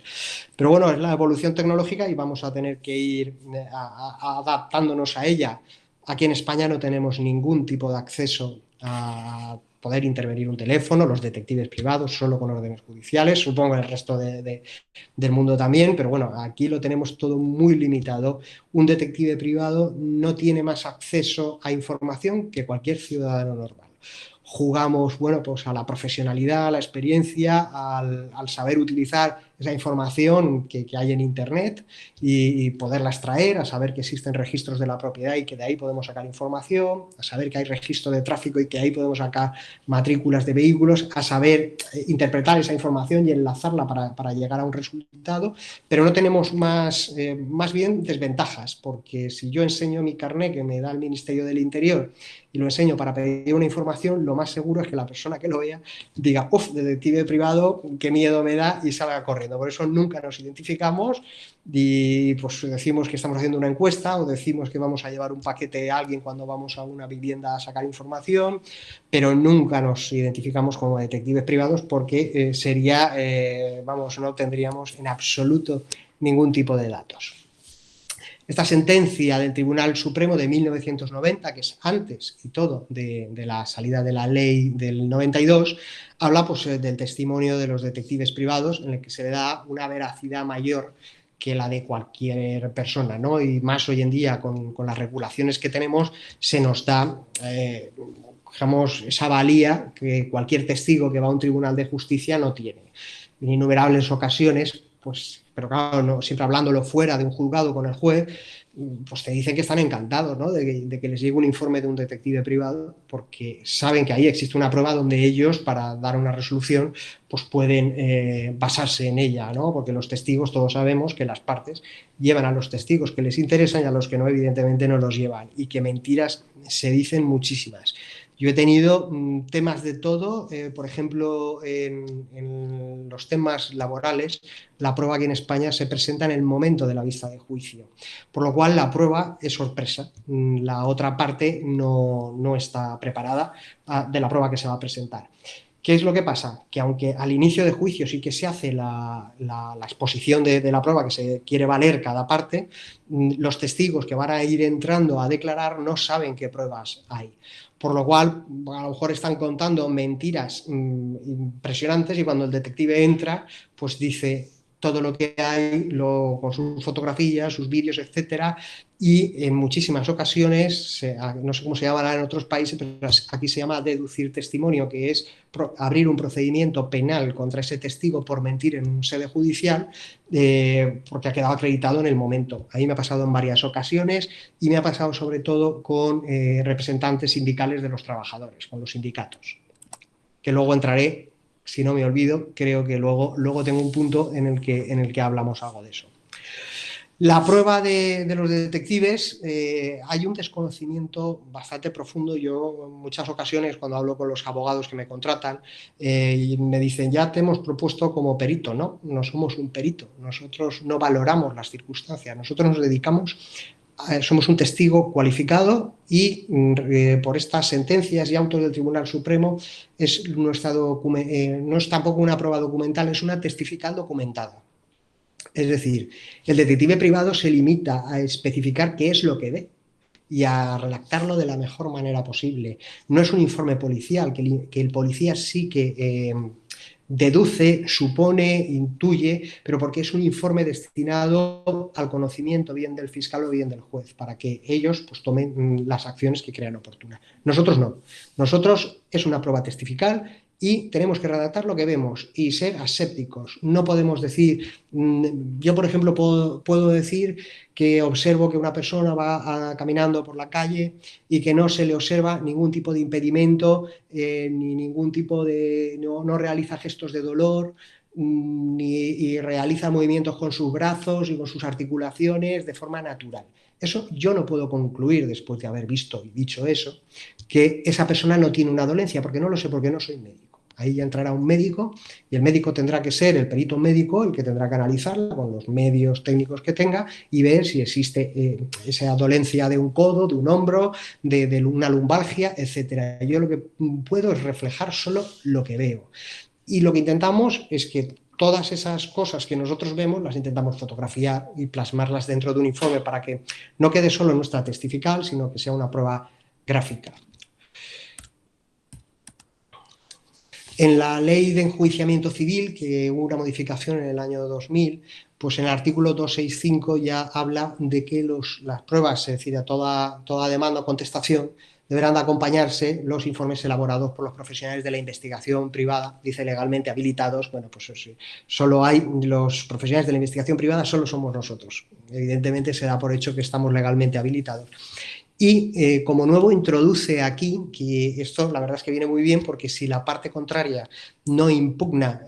Pero bueno, es la evolución tecnológica y vamos a tener que ir adaptándonos a ella. Aquí en España no tenemos ningún tipo de acceso a poder intervenir un teléfono, los detectives privados solo con órdenes judiciales, supongo el resto del mundo también, pero bueno, aquí lo tenemos todo muy limitado. Un detective privado no tiene más acceso a información que cualquier ciudadano normal. Jugamos, bueno, pues a la profesionalidad, a la experiencia, al saber utilizar esa información que hay en Internet y poderla extraer, a saber que existen registros de la propiedad y que de ahí podemos sacar información, a saber que hay registro de tráfico y que ahí podemos sacar matrículas de vehículos, a saber interpretar esa información y enlazarla para llegar a un resultado, pero no tenemos más bien desventajas, porque si yo enseño mi carné que me da el Ministerio del Interior y lo enseño para pedir una información, lo más seguro es que la persona que lo vea diga, uff, detective privado, qué miedo me da y salga corriendo. Por eso nunca nos identificamos y pues decimos que estamos haciendo una encuesta o decimos que vamos a llevar un paquete a alguien cuando vamos a una vivienda a sacar información, pero nunca nos identificamos como detectives privados porque no tendríamos en absoluto ningún tipo de datos. Esta sentencia del Tribunal Supremo de 1990, que es antes y todo de la salida de la ley del 92, habla pues, del testimonio de los detectives privados en el que se le da una veracidad mayor que la de cualquier persona, ¿no? Y más hoy en día con las regulaciones que tenemos se nos da digamos, esa valía que cualquier testigo que va a un tribunal de justicia no tiene. En innumerables ocasiones, pues, pero claro, no, siempre hablándolo fuera de un juzgado con el juez, pues te dicen que están encantados, ¿no? de que les llegue un informe de un detective privado porque saben que ahí existe una prueba donde ellos, para dar una resolución, pues pueden basarse en ella, ¿no? Porque los testigos, todos sabemos que las partes llevan a los testigos que les interesan y a los que no, evidentemente, no los llevan. Y que mentiras se dicen muchísimas. Yo he tenido temas de todo, por ejemplo, en los temas laborales, la prueba aquí en España se presenta en el momento de la vista de juicio, por lo cual la prueba es sorpresa. La otra parte no está preparada de la prueba que se va a presentar. ¿Qué es lo que pasa? Que aunque al inicio de juicio sí que se hace la exposición de la prueba que se quiere valer cada parte, los testigos que van a ir entrando a declarar no saben qué pruebas hay. Por lo cual, a lo mejor están contando mentiras impresionantes y cuando el detective entra, pues dice todo lo que hay, con sus fotografías, sus vídeos, etcétera, y en muchísimas ocasiones, no sé cómo se llamará en otros países, pero aquí se llama deducir testimonio, que es abrir un procedimiento penal contra ese testigo por mentir en un sede judicial, porque ha quedado acreditado en el momento. Ahí me ha pasado en varias ocasiones y me ha pasado sobre todo con representantes sindicales de los trabajadores, con los sindicatos, que luego entraré. Si no me olvido, creo que luego tengo un punto en el que hablamos algo de eso. La prueba de los detectives, hay un desconocimiento bastante profundo. Yo en muchas ocasiones cuando hablo con los abogados que me contratan me dicen, ya te hemos propuesto como perito. No, no somos un perito, nosotros no valoramos las circunstancias, nosotros nos dedicamos somos un testigo cualificado y por estas sentencias y autos del Tribunal Supremo no es tampoco una prueba documental, es una testifical documentada. Es decir, el detective privado se limita a especificar qué es lo que ve y a redactarlo de la mejor manera posible. No es un informe policial, que el policía sí que deduce, supone, intuye, pero porque es un informe destinado al conocimiento bien del fiscal o bien del juez, para que ellos pues, tomen las acciones que crean oportunas. Nosotros no. Nosotros es una prueba testifical y tenemos que redactar lo que vemos y ser asépticos. No podemos decir, yo por ejemplo puedo decir que observo que una persona va caminando por la calle y que no se le observa ningún tipo de impedimento, ni ningún tipo de... no realiza gestos de dolor, y realiza movimientos con sus brazos y con sus articulaciones de forma natural. Eso yo no puedo concluir, después de haber visto y dicho eso, que esa persona no tiene una dolencia, porque no lo sé, porque no soy médico. Ahí ya entrará un médico y el médico tendrá que ser el perito médico el que tendrá que analizarla con los medios técnicos que tenga y ver si existe esa dolencia de un codo, de un hombro, de una lumbalgia, etcétera. Yo lo que puedo es reflejar solo lo que veo. Y lo que intentamos es que todas esas cosas que nosotros vemos las intentamos fotografiar y plasmarlas dentro de un informe para que no quede solo nuestra testifical, sino que sea una prueba gráfica. En la ley de enjuiciamiento civil, que hubo una modificación en el año 2000, pues en el artículo 265 ya habla de que las pruebas, es decir, a toda demanda o contestación, deberán de acompañarse los informes elaborados por los profesionales de la investigación privada, dice legalmente habilitados. Bueno, pues solo hay los profesionales de la investigación privada, solo somos nosotros. Evidentemente se da por hecho que estamos legalmente habilitados. Y como nuevo introduce aquí, que esto la verdad es que viene muy bien, porque si la parte contraria no impugna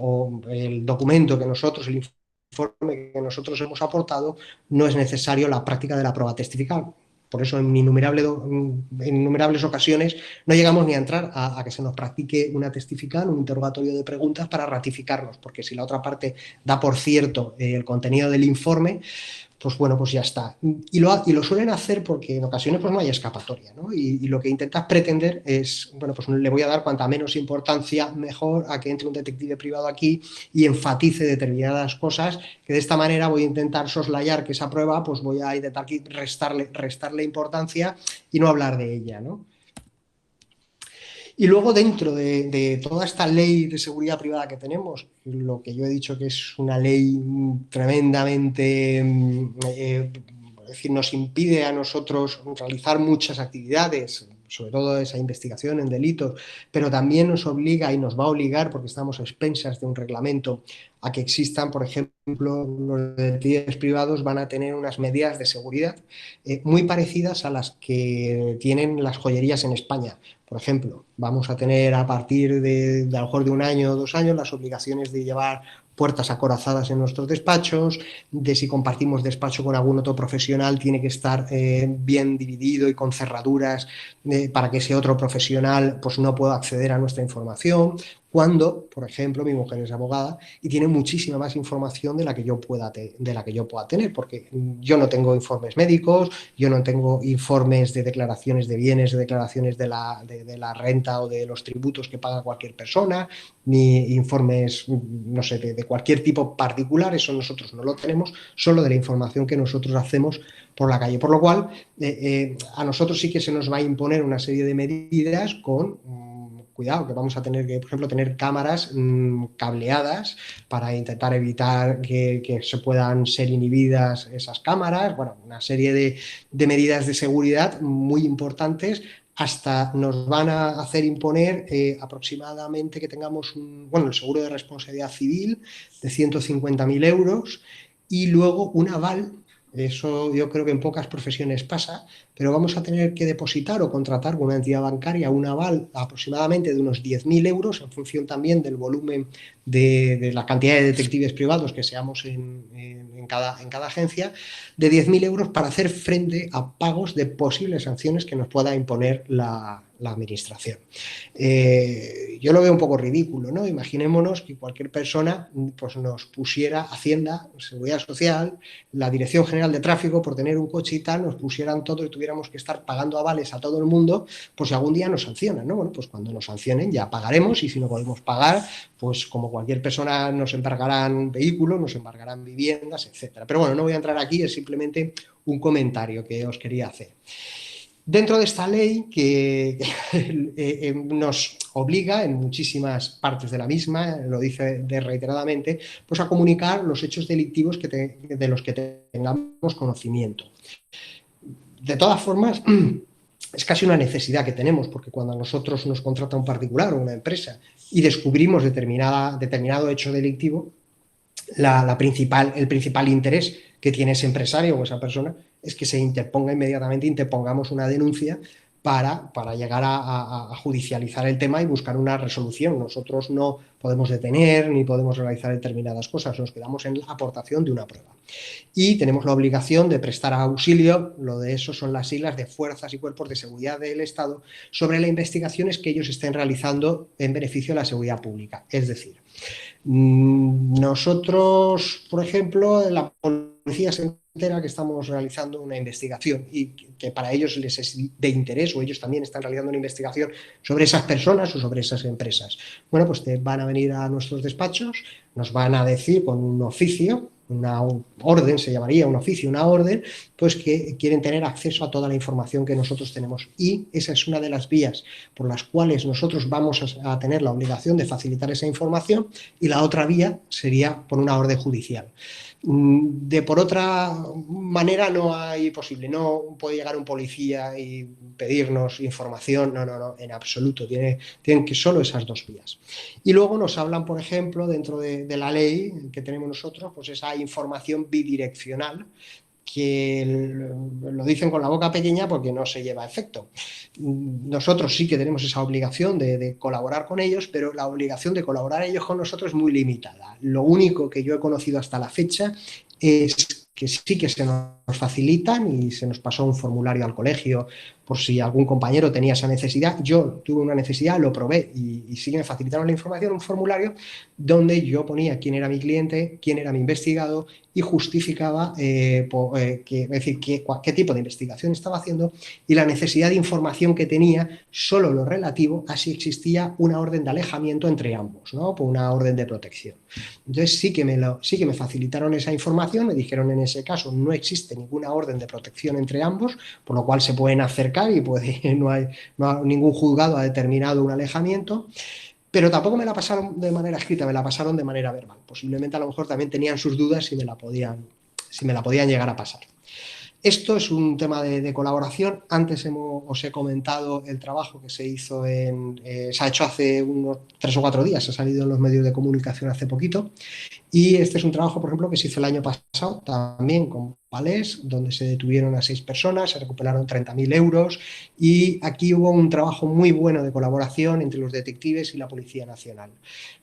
o el documento que nosotros, el informe que nosotros hemos aportado, no es necesario la práctica de la prueba testifical. Por eso en innumerables ocasiones no llegamos ni a entrar a que se nos practique una testifical, un interrogatorio de preguntas para ratificarnos, porque si la otra parte da por cierto el contenido del informe, pues bueno, pues ya está. Y lo suelen hacer porque en ocasiones pues no hay escapatoria, ¿no? Y lo que intentas pretender es, bueno, pues le voy a dar cuanta menos importancia mejor a que entre un detective privado aquí y enfatice determinadas cosas, que de esta manera voy a intentar soslayar que esa prueba, pues voy a intentar restarle importancia y no hablar de ella, ¿no? Y luego dentro de toda esta ley de seguridad privada que tenemos, lo que yo he dicho que es una ley tremendamente, es decir, nos impide a nosotros realizar muchas actividades, sobre todo esa investigación en delitos, pero también nos obliga y nos va a obligar, porque estamos a expensas de un reglamento, a que existan, por ejemplo, los detectives privados van a tener unas medidas de seguridad muy parecidas a las que tienen las joyerías en España. Por ejemplo, vamos a tener a partir de a lo mejor de 1 año o 2 años las obligaciones de llevar puertas acorazadas en nuestros despachos, de si compartimos despacho con algún otro profesional tiene que estar bien dividido y con cerraduras para que ese otro profesional pues, no pueda acceder a nuestra información. Cuando, por ejemplo, mi mujer es abogada y tiene muchísima más información de la que yo pueda tener, porque yo no tengo informes médicos, yo no tengo informes de declaraciones de bienes, de declaraciones de la renta o de los tributos que paga cualquier persona, ni informes, no sé, de cualquier tipo particular. Eso nosotros no lo tenemos, solo de la información que nosotros hacemos por la calle. Por lo cual, a nosotros sí que se nos va a imponer una serie de medidas con cuidado, que vamos a tener que, por ejemplo, tener cámaras cableadas para intentar evitar que se puedan ser inhibidas esas cámaras, bueno, una serie de medidas de seguridad muy importantes. Hasta nos van a hacer imponer aproximadamente que tengamos el seguro de responsabilidad civil de 150.000 euros y luego un aval. Eso yo creo que en pocas profesiones pasa, pero vamos a tener que depositar o contratar con una entidad bancaria un aval aproximadamente de unos 10.000 euros en función también del volumen de la cantidad de detectives privados que seamos en cada agencia, de 10.000 euros para hacer frente a pagos de posibles sanciones que nos pueda imponer la administración. Yo lo veo un poco ridículo, ¿no? Imaginémonos que cualquier persona pues, nos pusiera Hacienda, Seguridad Social, la Dirección General de Tráfico, por tener un coche y tal, nos pusieran todo y tuviéramos que estar pagando avales a todo el mundo, pues si algún día nos sancionan, ¿no? Bueno, pues cuando nos sancionen ya pagaremos y si no podemos pagar, pues como cualquier persona nos embargarán vehículos, nos embargarán viviendas, etcétera. Pero bueno, no voy a entrar aquí, es simplemente un comentario que os quería hacer. Dentro de esta ley que nos obliga en muchísimas partes de la misma, lo dice reiteradamente, pues a comunicar los hechos delictivos de los que tengamos conocimiento. De todas formas, es casi una necesidad que tenemos, porque cuando a nosotros nos contrata un particular o una empresa y descubrimos determinado hecho delictivo, el principal interés que tiene ese empresario o esa persona es que se interpongamos una denuncia para llegar a judicializar el tema y buscar una resolución. Nosotros no podemos detener ni podemos realizar determinadas cosas, nos quedamos en la aportación de una prueba. Y tenemos la obligación de prestar auxilio, lo de eso son las siglas de fuerzas y cuerpos de seguridad del Estado, sobre las investigaciones que ellos estén realizando en beneficio de la seguridad pública. Es decir, nosotros, por ejemplo, la policía se entera que estamos realizando una investigación y que para ellos les es de interés o ellos también están realizando una investigación sobre esas personas o sobre esas empresas. Bueno, pues van a venir a nuestros despachos, nos van a decir con un oficio, una orden, se llamaría un oficio, una orden, pues que quieren tener acceso a toda la información que nosotros tenemos. Y esa es una de las vías por las cuales nosotros vamos a tener la obligación de facilitar esa información y la otra vía sería por una orden judicial. Por otra manera no hay posible, no puede llegar un policía y pedirnos información, no, en absoluto, tienen que solo esas dos vías. Y luego nos hablan, por ejemplo, dentro de la ley que tenemos nosotros, pues esa información bidireccional, que lo dicen con la boca pequeña porque no se lleva a efecto. Nosotros sí que tenemos esa obligación de colaborar con ellos, pero la obligación de colaborar ellos con nosotros es muy limitada. Lo único que yo he conocido hasta la fecha es que sí que se nos facilitan y se nos pasó un formulario al colegio por si algún compañero tenía esa necesidad. Yo tuve una necesidad, lo probé y sí que me facilitaron la información, un formulario donde yo ponía quién era mi cliente, quién era mi investigado y justificaba qué tipo de investigación estaba haciendo y la necesidad de información que tenía, solo lo relativo a si existía una orden de alejamiento entre ambos, ¿no? Por una orden de protección. Entonces sí que me facilitaron esa información, me dijeron en ese caso no existe ninguna orden de protección entre ambos, por lo cual se pueden acercar y no hay ningún juzgado ha determinado un alejamiento. Pero tampoco me la pasaron de manera escrita, me la pasaron de manera verbal. Posiblemente a lo mejor también tenían sus dudas si me la podían llegar a pasar. Esto es un tema de colaboración. Antes os he comentado el trabajo que se hizo se ha hecho hace unos 3 o 4 días, ha salido en los medios de comunicación hace poquito. Y este es un trabajo, por ejemplo, que se hizo el año pasado también con Palés, donde se detuvieron a 6 personas, se recuperaron 30.000 euros y aquí hubo un trabajo muy bueno de colaboración entre los detectives y la Policía Nacional.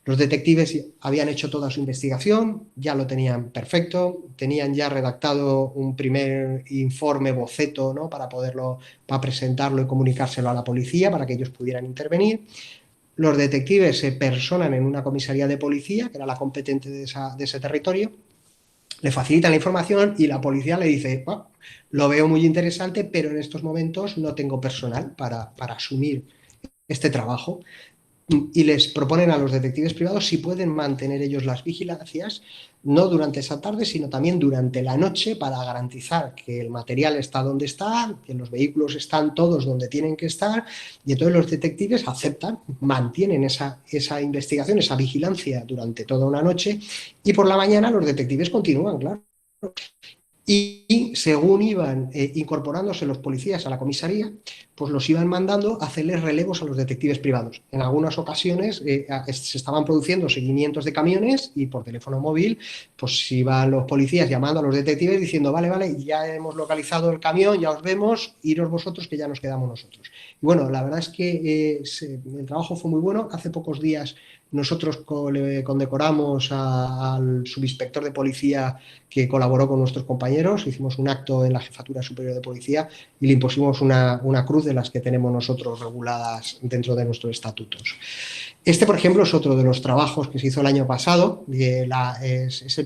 Los detectives habían hecho toda su investigación, ya lo tenían perfecto, tenían ya redactado un primer informe boceto, ¿no? para presentarlo y comunicárselo a la policía para que ellos pudieran intervenir. Los detectives se personan en una comisaría de policía, que era la competente de ese territorio, le facilitan la información y la policía le dice, oh, lo veo muy interesante, pero en estos momentos no tengo personal para asumir este trabajo. y les proponen a los detectives privados si pueden mantener ellos las vigilancias, no durante esa tarde, sino también durante la noche, para garantizar que el material está donde está, que los vehículos están todos donde tienen que estar, y entonces los detectives aceptan, mantienen esa investigación, esa vigilancia durante toda una noche, y por la mañana los detectives continúan, claro. Y según iban incorporándose los policías a la comisaría, pues los iban mandando a hacerles relevos a los detectives privados. En algunas ocasiones se estaban produciendo seguimientos de camiones y por teléfono móvil pues iban los policías llamando a los detectives diciendo vale, ya hemos localizado el camión, ya os vemos, iros vosotros que ya nos quedamos nosotros. Y bueno, la verdad es que el trabajo fue muy bueno. Hace pocos días nosotros condecoramos al subinspector de policía que colaboró con nuestros compañeros, hicimos un acto en la Jefatura Superior de Policía y le impusimos una cruz de las que tenemos nosotros reguladas dentro de nuestros estatutos. Este, por ejemplo, es otro de los trabajos que se hizo el año pasado. Es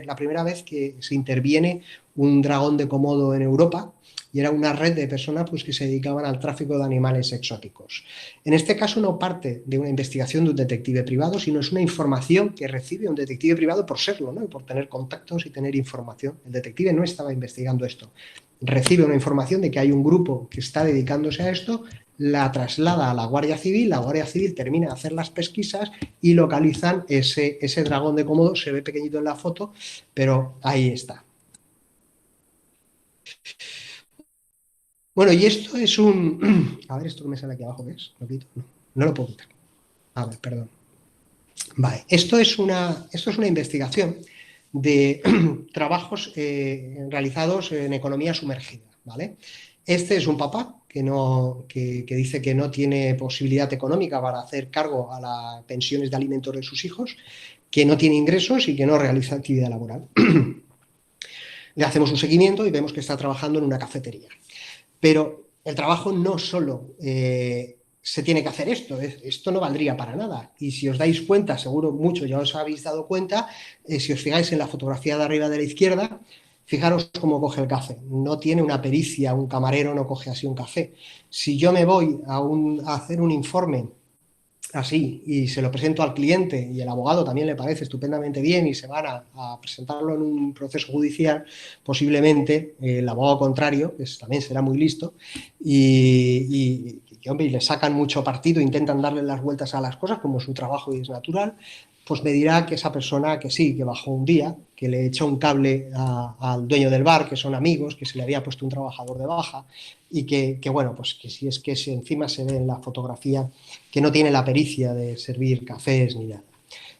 la primera vez que se interviene un dragón de Komodo en Europa, y era una red de personas pues, que se dedicaban al tráfico de animales exóticos. En este caso no parte de una investigación de un detective privado, sino es una información que recibe un detective privado por serlo, ¿no? Y por tener contactos y tener información. El detective no estaba investigando esto. Recibe una información de que hay un grupo que está dedicándose a esto, la traslada a la Guardia Civil termina de hacer las pesquisas y localizan ese dragón de Komodo. Se ve pequeñito en la foto, pero ahí está. Bueno, y esto es un... A ver, esto que me sale aquí abajo, ¿ves? ¿Lo quito? No lo puedo quitar. A ver, perdón. Vale, esto es una investigación de trabajos realizados en economía sumergida, ¿vale? Este es un papá que dice que no tiene posibilidad económica para hacer cargo a las pensiones de alimentos de sus hijos, que no tiene ingresos y que no realiza actividad laboral. Le hacemos un seguimiento y vemos que está trabajando en una cafetería. Pero el trabajo no solo se tiene que hacer esto no valdría para nada. Y si os dais cuenta, seguro mucho ya os habéis dado cuenta, si os fijáis en la fotografía de arriba de la izquierda, fijaros cómo coge el café. No tiene una pericia, un camarero no coge así un café. Si yo me voy a hacer un informe así y se lo presento al cliente y el abogado también le parece estupendamente bien y se van a presentarlo en un proceso judicial, posiblemente el abogado contrario, que también será muy listo, hombre, le sacan mucho partido, intentan darle las vueltas a las cosas como su trabajo y es natural, pues me dirá que esa persona que sí, que bajó un día, que le echó un cable al dueño del bar, que son amigos, que se le había puesto un trabajador de baja y que bueno, pues que si es que encima se ve en la fotografía que no tiene la pericia de servir cafés ni nada.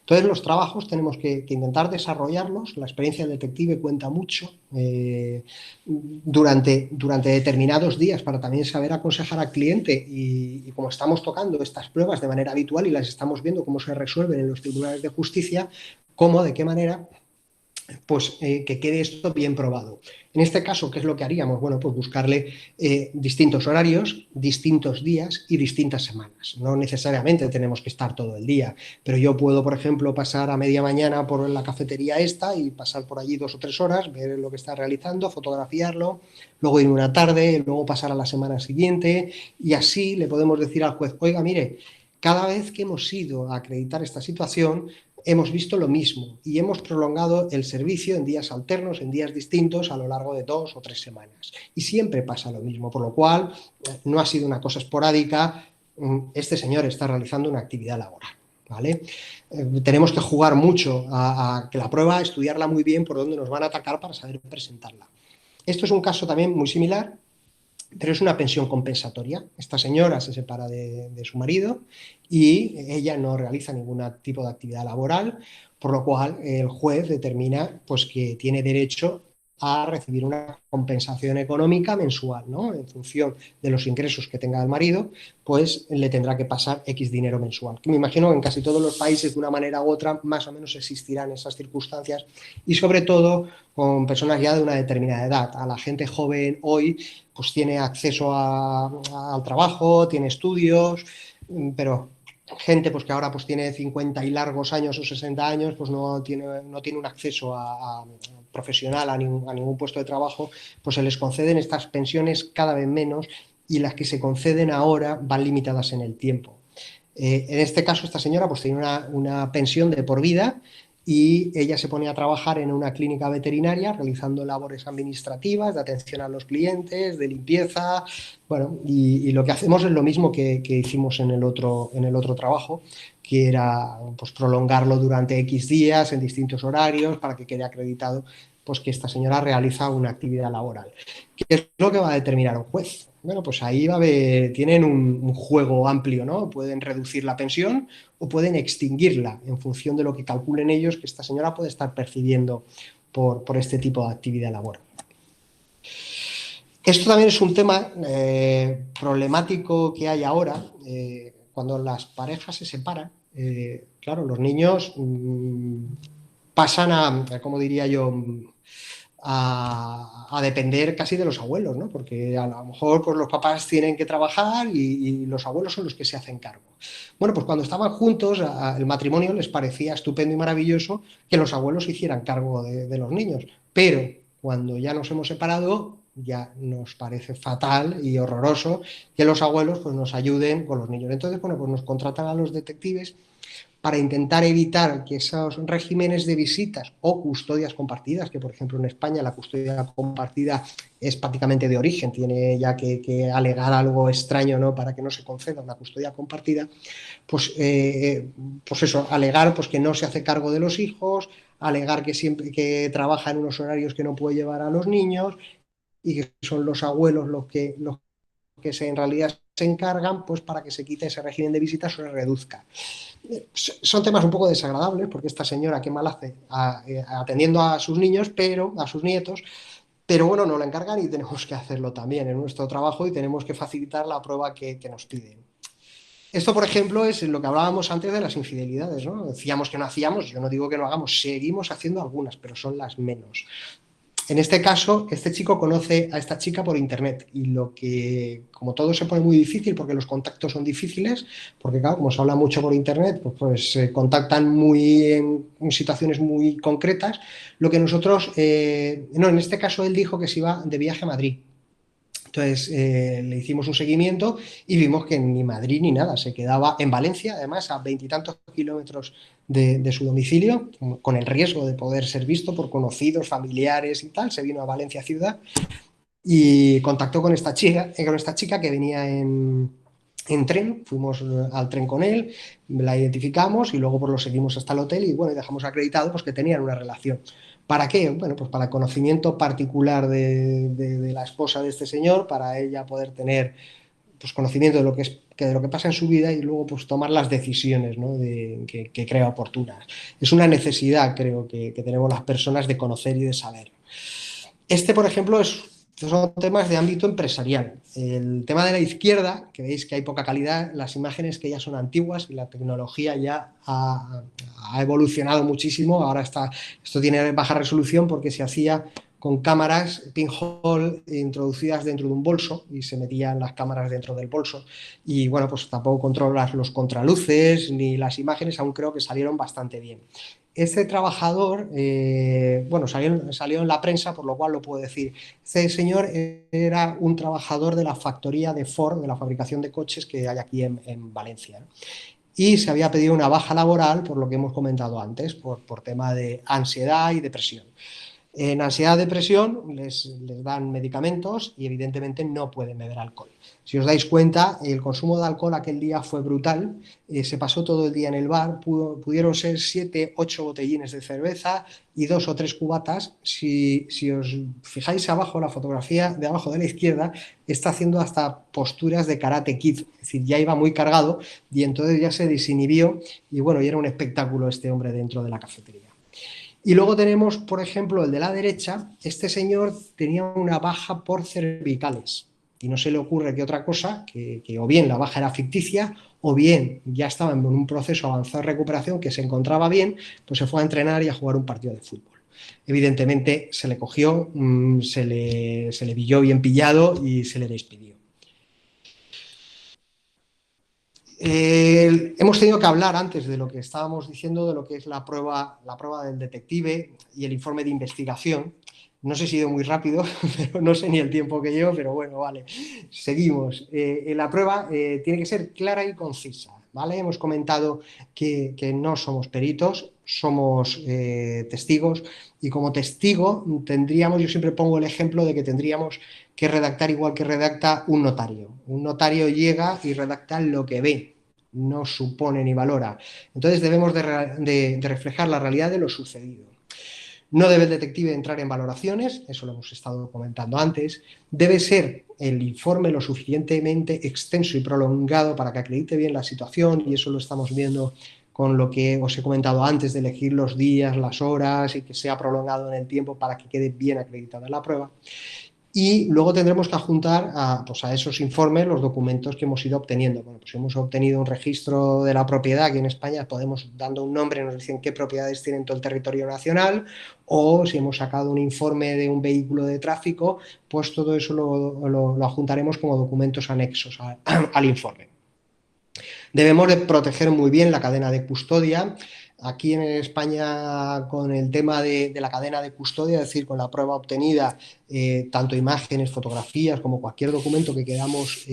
Entonces los trabajos tenemos que intentar desarrollarlos. La experiencia del detective cuenta mucho durante determinados días para también saber aconsejar al cliente y como estamos tocando estas pruebas de manera habitual y las estamos viendo cómo se resuelven en los tribunales de justicia, cómo, de qué manera pues que quede esto bien probado. En este caso, ¿qué es lo que haríamos? Bueno, pues buscarle distintos horarios, distintos días y distintas semanas. No necesariamente tenemos que estar todo el día, pero yo puedo, por ejemplo, pasar a media mañana por la cafetería esta y pasar por allí 2 o 3 horas, ver lo que está realizando, fotografiarlo, luego ir una tarde, luego pasar a la semana siguiente y así le podemos decir al juez, oiga, mire, cada vez que hemos ido a acreditar esta situación, hemos visto lo mismo y hemos prolongado el servicio en días alternos, en días distintos a lo largo de 2 o 3 semanas. Y siempre pasa lo mismo, por lo cual no ha sido una cosa esporádica. Este señor está realizando una actividad laboral, ¿vale? Tenemos que jugar mucho a que la prueba, estudiarla muy bien por dónde nos van a atacar para saber presentarla. Esto es un caso también muy similar, pero es una pensión compensatoria. Esta señora se separa de su marido y ella no realiza ningún tipo de actividad laboral, por lo cual el juez determina pues, que tiene derecho a recibir una compensación económica mensual, ¿no? En función de los ingresos que tenga el marido, pues le tendrá que pasar X dinero mensual. Me imagino que en casi todos los países, de una manera u otra, más o menos existirán esas circunstancias y sobre todo con personas ya de una determinada edad. A la gente joven hoy pues tiene acceso al trabajo, tiene estudios, pero gente pues que ahora pues tiene 50 y largos años o 60 años pues no tiene un acceso profesional a ningún puesto de trabajo, pues se les conceden estas pensiones cada vez menos y las que se conceden ahora van limitadas en el tiempo. En este caso, esta señora pues tenía una pensión de por vida y ella se ponía a trabajar en una clínica veterinaria realizando labores administrativas, de atención a los clientes, de limpieza, bueno, y lo que hacemos es lo mismo que hicimos en el otro trabajo, que era pues prolongarlo durante X días en distintos horarios para que quede acreditado pues que esta señora realiza una actividad laboral. ¿Qué es lo que va a determinar un juez? Bueno, pues ahí tienen un juego amplio, ¿no? Pueden reducir la pensión o pueden extinguirla en función de lo que calculen ellos que esta señora puede estar percibiendo por este tipo de actividad laboral. Esto también es un tema problemático que hay ahora, cuando las parejas se separan. Claro, los niños pasan ¿cómo diría yo?, a depender casi de los abuelos, ¿no? Porque a lo mejor pues, los papás tienen que trabajar y los abuelos son los que se hacen cargo. Bueno, pues cuando estaban juntos, el matrimonio les parecía estupendo y maravilloso que los abuelos se hicieran cargo de los niños, pero cuando ya nos hemos separado, ya nos parece fatal y horroroso que los abuelos pues, nos ayuden con los niños. Entonces, bueno, pues nos contratan a los detectives para intentar evitar que esos regímenes de visitas o custodias compartidas, que por ejemplo en España la custodia compartida es prácticamente de origen, tiene ya que alegar algo extraño, ¿no?, para que no se conceda una custodia compartida, pues eso, alegar pues, que no se hace cargo de los hijos, alegar que siempre que trabaja en unos horarios que no puede llevar a los niños y que son los abuelos los que en realidad se encargan pues, para que se quite ese régimen de visitas o se reduzca. Son temas un poco desagradables porque esta señora qué mal hace atendiendo a sus niños, pero a sus nietos, pero bueno, nos la encargan y tenemos que hacerlo también en nuestro trabajo y tenemos que facilitar la prueba que nos piden. Esto, por ejemplo, es lo que hablábamos antes de las infidelidades, ¿no? Decíamos que no hacíamos, yo no digo que no hagamos, seguimos haciendo algunas, pero son las menos. En este caso, este chico conoce a esta chica por internet y como todo se pone muy difícil porque los contactos son difíciles, porque claro, como se habla mucho por internet, pues se contactan en situaciones muy concretas, lo que nosotros, no, en este caso él dijo que se iba de viaje a Madrid. Entonces le hicimos un seguimiento y vimos que ni Madrid ni nada, se quedaba en Valencia, además a 20 y tantos kilómetros de su domicilio, con el riesgo de poder ser visto por conocidos, familiares y tal. Se vino a Valencia ciudad y contactó con esta chica que venía en tren. Fuimos al tren con él, la identificamos y luego pues, lo seguimos hasta el hotel y bueno, dejamos acreditado pues, que tenían una relación. ¿Para qué? Bueno, pues para el conocimiento particular de la esposa de este señor, para ella poder tener pues, conocimiento de lo que pasa en su vida y luego pues, tomar las decisiones, ¿no?, que crea oportunas. Es una necesidad, creo, que tenemos las personas de conocer y de saber. Por ejemplo, son temas de ámbito empresarial. El tema de la izquierda, que veis que hay poca calidad, las imágenes que ya son antiguas y la tecnología ya ha evolucionado muchísimo. Ahora esto tiene baja resolución porque se hacía con cámaras pinhole introducidas dentro de un bolso y se metían las cámaras dentro del bolso. Y bueno, pues tampoco controlas los contraluces ni las imágenes, aún creo que salieron bastante bien. Este trabajador, bueno, salió en la prensa, por lo cual lo puedo decir. Este señor era un trabajador de la factoría de Ford, de la fabricación de coches que hay aquí en Valencia, ¿no? Y se había pedido una baja laboral, por lo que hemos comentado antes, por tema de ansiedad y depresión. En ansiedad y depresión les dan medicamentos y evidentemente no pueden beber alcohol. Si os dais cuenta, el consumo de alcohol aquel día fue brutal, se pasó todo el día en el bar, pudieron ser 7, 8 botellines de cerveza y 2 o 3 cubatas. Si os fijáis abajo, la fotografía de abajo de la izquierda está haciendo hasta posturas de Karate Kid, es decir, ya iba muy cargado y entonces ya se desinhibió y bueno, y era un espectáculo este hombre dentro de la cafetería. Y luego tenemos, por ejemplo, el de la derecha. Este señor tenía una baja por cervicales y no se le ocurre que otra cosa, que o bien la baja era ficticia o bien ya estaba en un proceso avanzado de recuperación, que se encontraba bien, pues se fue a entrenar y a jugar un partido de fútbol. Evidentemente se le cogió, se le pilló bien pillado y se le despidió. Hemos tenido que hablar antes de lo que estábamos diciendo, de lo que es la prueba del detective y el informe de investigación. No sé si he ido muy rápido, pero no sé ni el tiempo que llevo, pero bueno, vale, seguimos. La prueba tiene que ser clara y concisa. ¿vale? Hemos comentado que no somos peritos, somos testigos, y como testigo tendríamos, yo siempre pongo el ejemplo de que tendríamos que redactar igual que redacta un notario. Un notario llega y redacta lo que ve, no supone ni valora. Entonces debemos de reflejar la realidad de lo sucedido. No debe el detective entrar en valoraciones, eso lo hemos estado comentando antes. Debe ser el informe lo suficientemente extenso y prolongado para que acredite bien la situación, y eso lo estamos viendo con lo que os he comentado antes de elegir los días, las horas, y que sea prolongado en el tiempo para que quede bien acreditada la prueba. Y luego tendremos que adjuntar pues a esos informes los documentos que hemos ido obteniendo. Bueno, pues hemos obtenido un registro de la propiedad aquí en España, podemos, dando un nombre, nos dicen qué propiedades tienen todo el territorio nacional, o si hemos sacado un informe de un vehículo de tráfico, pues todo eso lo adjuntaremos como documentos anexos al informe. Debemos de proteger muy bien la cadena de custodia. Aquí en España, con el tema de la cadena de custodia, es decir, con la prueba obtenida, tanto imágenes, fotografías, como cualquier documento que queramos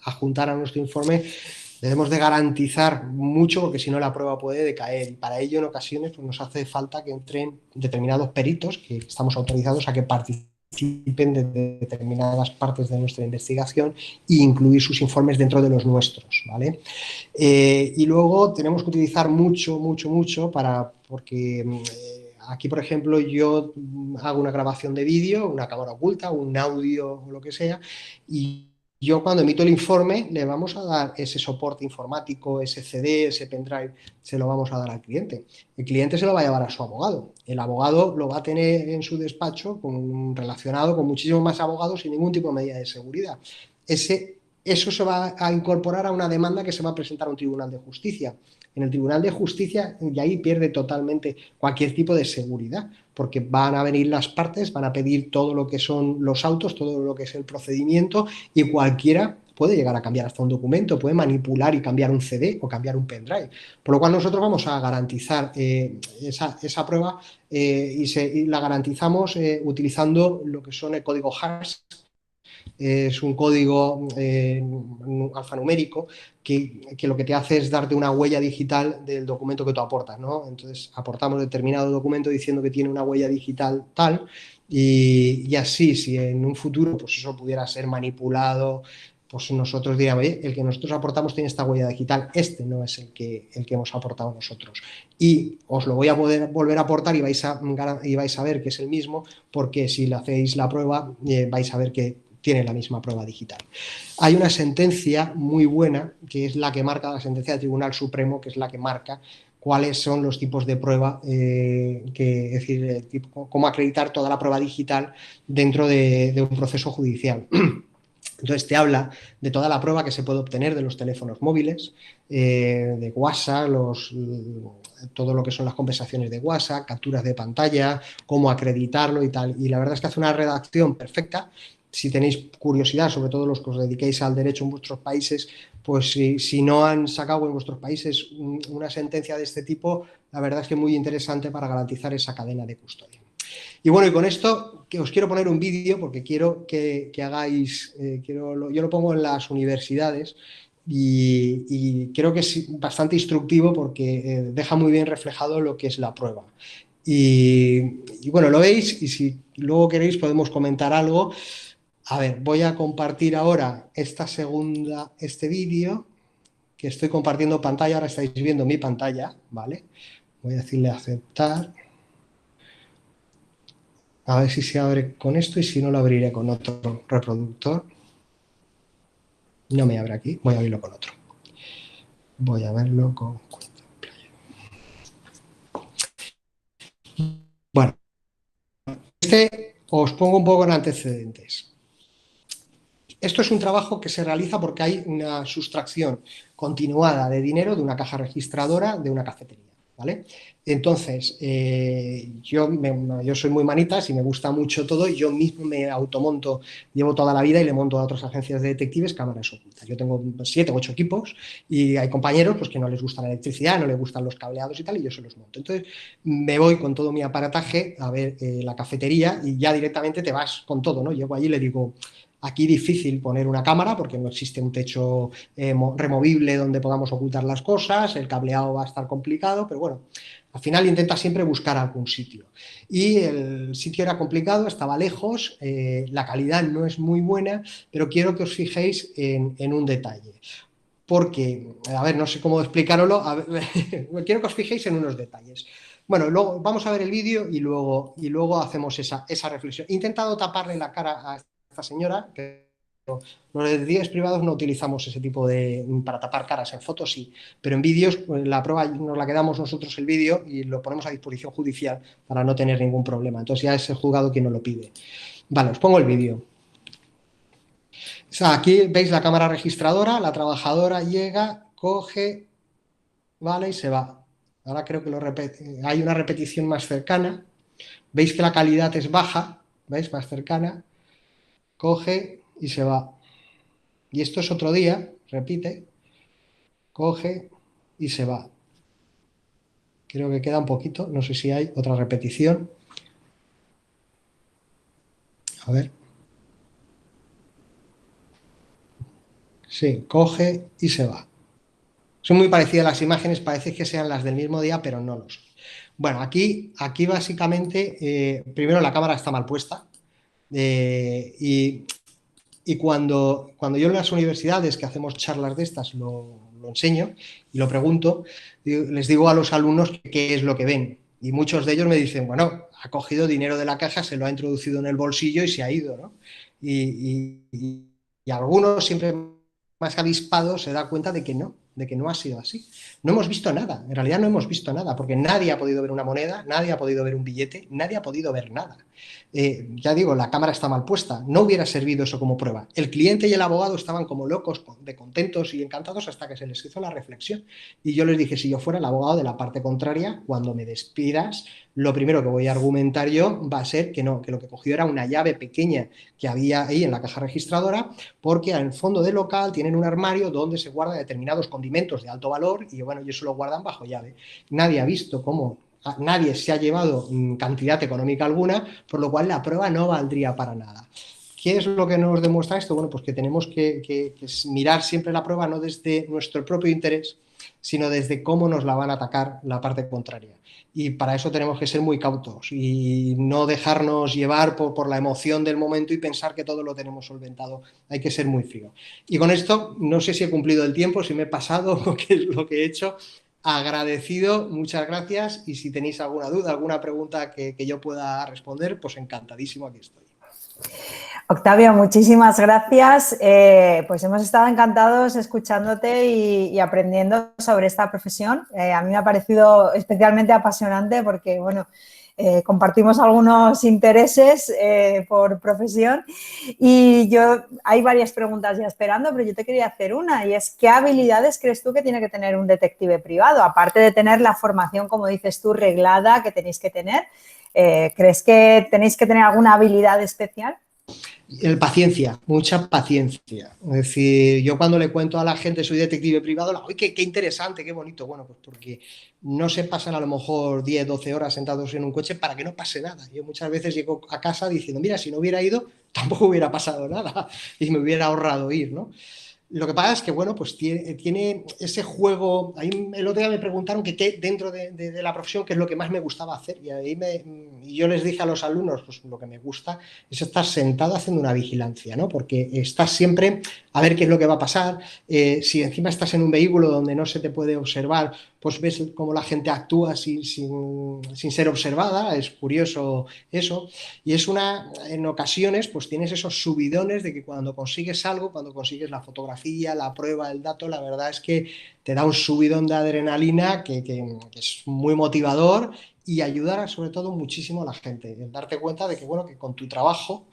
adjuntar a nuestro informe, debemos de garantizar mucho, porque si no la prueba puede decaer, y para ello en ocasiones pues, nos hace falta que entren determinados peritos que estamos autorizados a que participen de determinadas partes de nuestra investigación e incluir sus informes dentro de los nuestros, ¿vale? Y luego tenemos que utilizar mucho porque aquí, por ejemplo, yo hago una grabación de vídeo, una cámara oculta, un audio o lo que sea, y yo cuando emito el informe le vamos a dar ese soporte informático, ese CD, ese pendrive, se lo vamos a dar al cliente. El cliente se lo va a llevar a su abogado. El abogado lo va a tener en su despacho relacionado con muchísimos más abogados sin ningún tipo de medida de seguridad. Eso se va a incorporar a una demanda que se va a presentar a un tribunal de justicia. En el tribunal de justicia, y ahí pierde totalmente cualquier tipo de seguridad, porque van a venir las partes, van a pedir todo lo que son los autos, todo lo que es el procedimiento, y cualquiera puede llegar a cambiar hasta un documento, puede manipular y cambiar un CD o cambiar un pendrive. Por lo cual nosotros vamos a garantizar esa prueba y la garantizamos utilizando lo que son el código hash. Es un código alfanumérico que lo que te hace es darte una huella digital del documento que tú aportas, ¿no? Entonces aportamos determinado documento diciendo que tiene una huella digital tal, y así, si en un futuro pues eso pudiera ser manipulado, pues nosotros diríamos, oye, el que nosotros aportamos tiene esta huella digital, este no es el que hemos aportado nosotros. Y os lo voy a poder volver a aportar y vais a ver que es el mismo, porque si le hacéis la prueba vais a ver que tiene la misma prueba digital. Hay una sentencia muy buena, que es la que marca la sentencia del Tribunal Supremo, que es la que marca cuáles son los tipos de prueba, es decir, cómo acreditar toda la prueba digital dentro de un proceso judicial. Entonces te habla de toda la prueba que se puede obtener de los teléfonos móviles, de WhatsApp, todo lo que son las conversaciones de WhatsApp, capturas de pantalla, cómo acreditarlo y tal. Y la verdad es que hace una redacción perfecta. Si tenéis curiosidad, sobre todo los que os dediquéis al derecho en vuestros países, pues si no han sacado en vuestros países una sentencia de este tipo, la verdad es que es muy interesante para garantizar esa cadena de custodia. Y bueno, y con esto que os quiero poner un vídeo porque quiero que hagáis, yo lo pongo en las universidades y creo que es bastante instructivo porque deja muy bien reflejado lo que es la prueba. Y bueno, lo veis, y si luego queréis podemos comentar algo. A ver, voy a compartir ahora este vídeo, que estoy compartiendo pantalla, ahora estáis viendo mi pantalla, ¿vale? Voy a decirle aceptar. A ver si se abre con esto, y si no lo abriré con otro reproductor. No me abre aquí, voy a abrirlo con otro. Voy a verlo con... Bueno, os pongo un poco en antecedentes. Esto es un trabajo que se realiza porque hay una sustracción continuada de dinero de una caja registradora de una cafetería, ¿vale? Entonces, yo soy muy manitas y me gusta mucho todo, y yo mismo me automonto, llevo toda la vida y le monto a otras agencias de detectives cámaras ocultas. Yo tengo 7 o 8 equipos, y hay compañeros pues, que no les gusta la electricidad, no les gustan los cableados y tal, y yo se los monto. Entonces, me voy con todo mi aparataje a ver la cafetería, y ya directamente te vas con todo, ¿no? Llego allí y le digo Aquí difícil poner una cámara porque no existe un techo removible donde podamos ocultar las cosas, el cableado va a estar complicado, pero bueno, al final intenta siempre buscar algún sitio. Y el sitio era complicado, estaba lejos, la calidad no es muy buena, pero quiero que os fijéis en un detalle. Porque, a ver, no sé cómo explicároslo, quiero que os fijéis en unos detalles. Bueno, luego vamos a ver el vídeo y luego hacemos esa reflexión. He intentado taparle la cara a esta señora, que los detectives privados no utilizamos ese tipo para tapar caras, en fotos sí, pero en vídeos la prueba nos la quedamos nosotros el vídeo y lo ponemos a disposición judicial para no tener ningún problema. Entonces ya es el juzgado quien nos lo pide. Vale, os pongo el vídeo. O sea, aquí veis la cámara registradora, la trabajadora llega, coge, vale, y se va. Ahora creo que hay una repetición más cercana. Veis que la calidad es baja, ¿veis? Más cercana. Coge y se va. Y esto es otro día, repite, coge y se va. Creo que queda un poquito, no sé si hay otra repetición. A ver. Sí, coge y se va. Son muy parecidas las imágenes, parece que sean las del mismo día, pero no lo son. Bueno, aquí básicamente, primero la cámara está mal puesta y cuando yo en las universidades que hacemos charlas de estas lo enseño y lo pregunto, les digo a los alumnos qué es lo que ven. Y muchos de ellos me dicen, bueno, ha cogido dinero de la caja, se lo ha introducido en el bolsillo y se ha ido, ¿no? Y algunos siempre más avispados se da cuenta de que no ha sido así. No hemos visto nada, en realidad no hemos visto nada, porque nadie ha podido ver una moneda, nadie ha podido ver un billete, nadie ha podido ver nada. Ya digo, la cámara está mal puesta, no hubiera servido eso como prueba. El cliente y el abogado estaban como locos, de contentos y encantados hasta que se les hizo la reflexión. Y yo les dije, si yo fuera el abogado de la parte contraria, cuando me despidas, lo primero que voy a argumentar yo va a ser que no, que lo que cogió era una llave pequeña que había ahí en la caja registradora, porque en el fondo del local tienen un armario donde se guardan determinados condimentos de alto valor y bueno, ellos se lo guardan bajo llave. Nadie ha visto cómo nadie se ha llevado cantidad económica alguna, por lo cual la prueba no valdría para nada. ¿Qué es lo que nos demuestra esto? Bueno, pues que tenemos que mirar siempre la prueba no desde nuestro propio interés, sino desde cómo nos la van a atacar la parte contraria. Y para eso tenemos que ser muy cautos y no dejarnos llevar por la emoción del momento y pensar que todo lo tenemos solventado. Hay que ser muy frío. Y con esto, no sé si he cumplido el tiempo, si me he pasado o qué es lo que he hecho. Agradecido, muchas gracias. Y si tenéis alguna duda, alguna pregunta que yo pueda responder, pues encantadísimo, aquí estoy. Octavio, muchísimas gracias. Pues hemos estado encantados escuchándote y aprendiendo sobre esta profesión. A mí me ha parecido especialmente apasionante porque, bueno, compartimos algunos intereses por profesión y hay varias preguntas ya esperando, pero yo te quería hacer una y es ¿qué habilidades crees tú que tiene que tener un detective privado? Aparte de tener la formación, como dices tú, reglada que tenéis que tener, ¿crees que tenéis que tener alguna habilidad especial? Paciencia, mucha paciencia. Es decir, yo cuando le cuento a la gente soy detective privado, ¡ay, qué interesante, qué bonito! Bueno, pues porque no se pasan a lo mejor 10, 12 horas sentados en un coche para que no pase nada. Yo muchas veces llego a casa diciendo, mira, si no hubiera ido, tampoco hubiera pasado nada y me hubiera ahorrado ir, ¿no? Lo que pasa es que, bueno, pues tiene ese juego. Ahí el otro día me preguntaron que qué dentro de la profesión, qué es lo que más me gustaba hacer. Y ahí yo les dije a los alumnos, pues lo que me gusta es estar sentado haciendo una vigilancia, ¿no? Porque estás siempre a ver qué es lo que va a pasar. Si encima estás en un vehículo donde no se te puede observar, pues ves cómo la gente actúa sin ser observada. Es curioso eso. Y en ocasiones, pues tienes esos subidones de que cuando consigues algo, cuando consigues la fotografía, la prueba, el dato, la verdad es que te da un subidón de adrenalina que es muy motivador y ayudar sobre todo muchísimo a la gente. El darte cuenta de que, bueno, que con tu trabajo,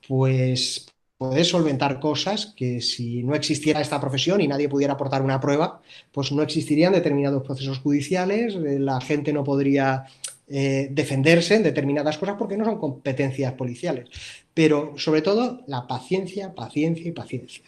pues puedes solventar cosas que si no existiera esta profesión y nadie pudiera aportar una prueba, pues no existirían determinados procesos judiciales, la gente no podría defenderse en determinadas cosas porque no son competencias policiales. Pero sobre todo la paciencia, paciencia y paciencia.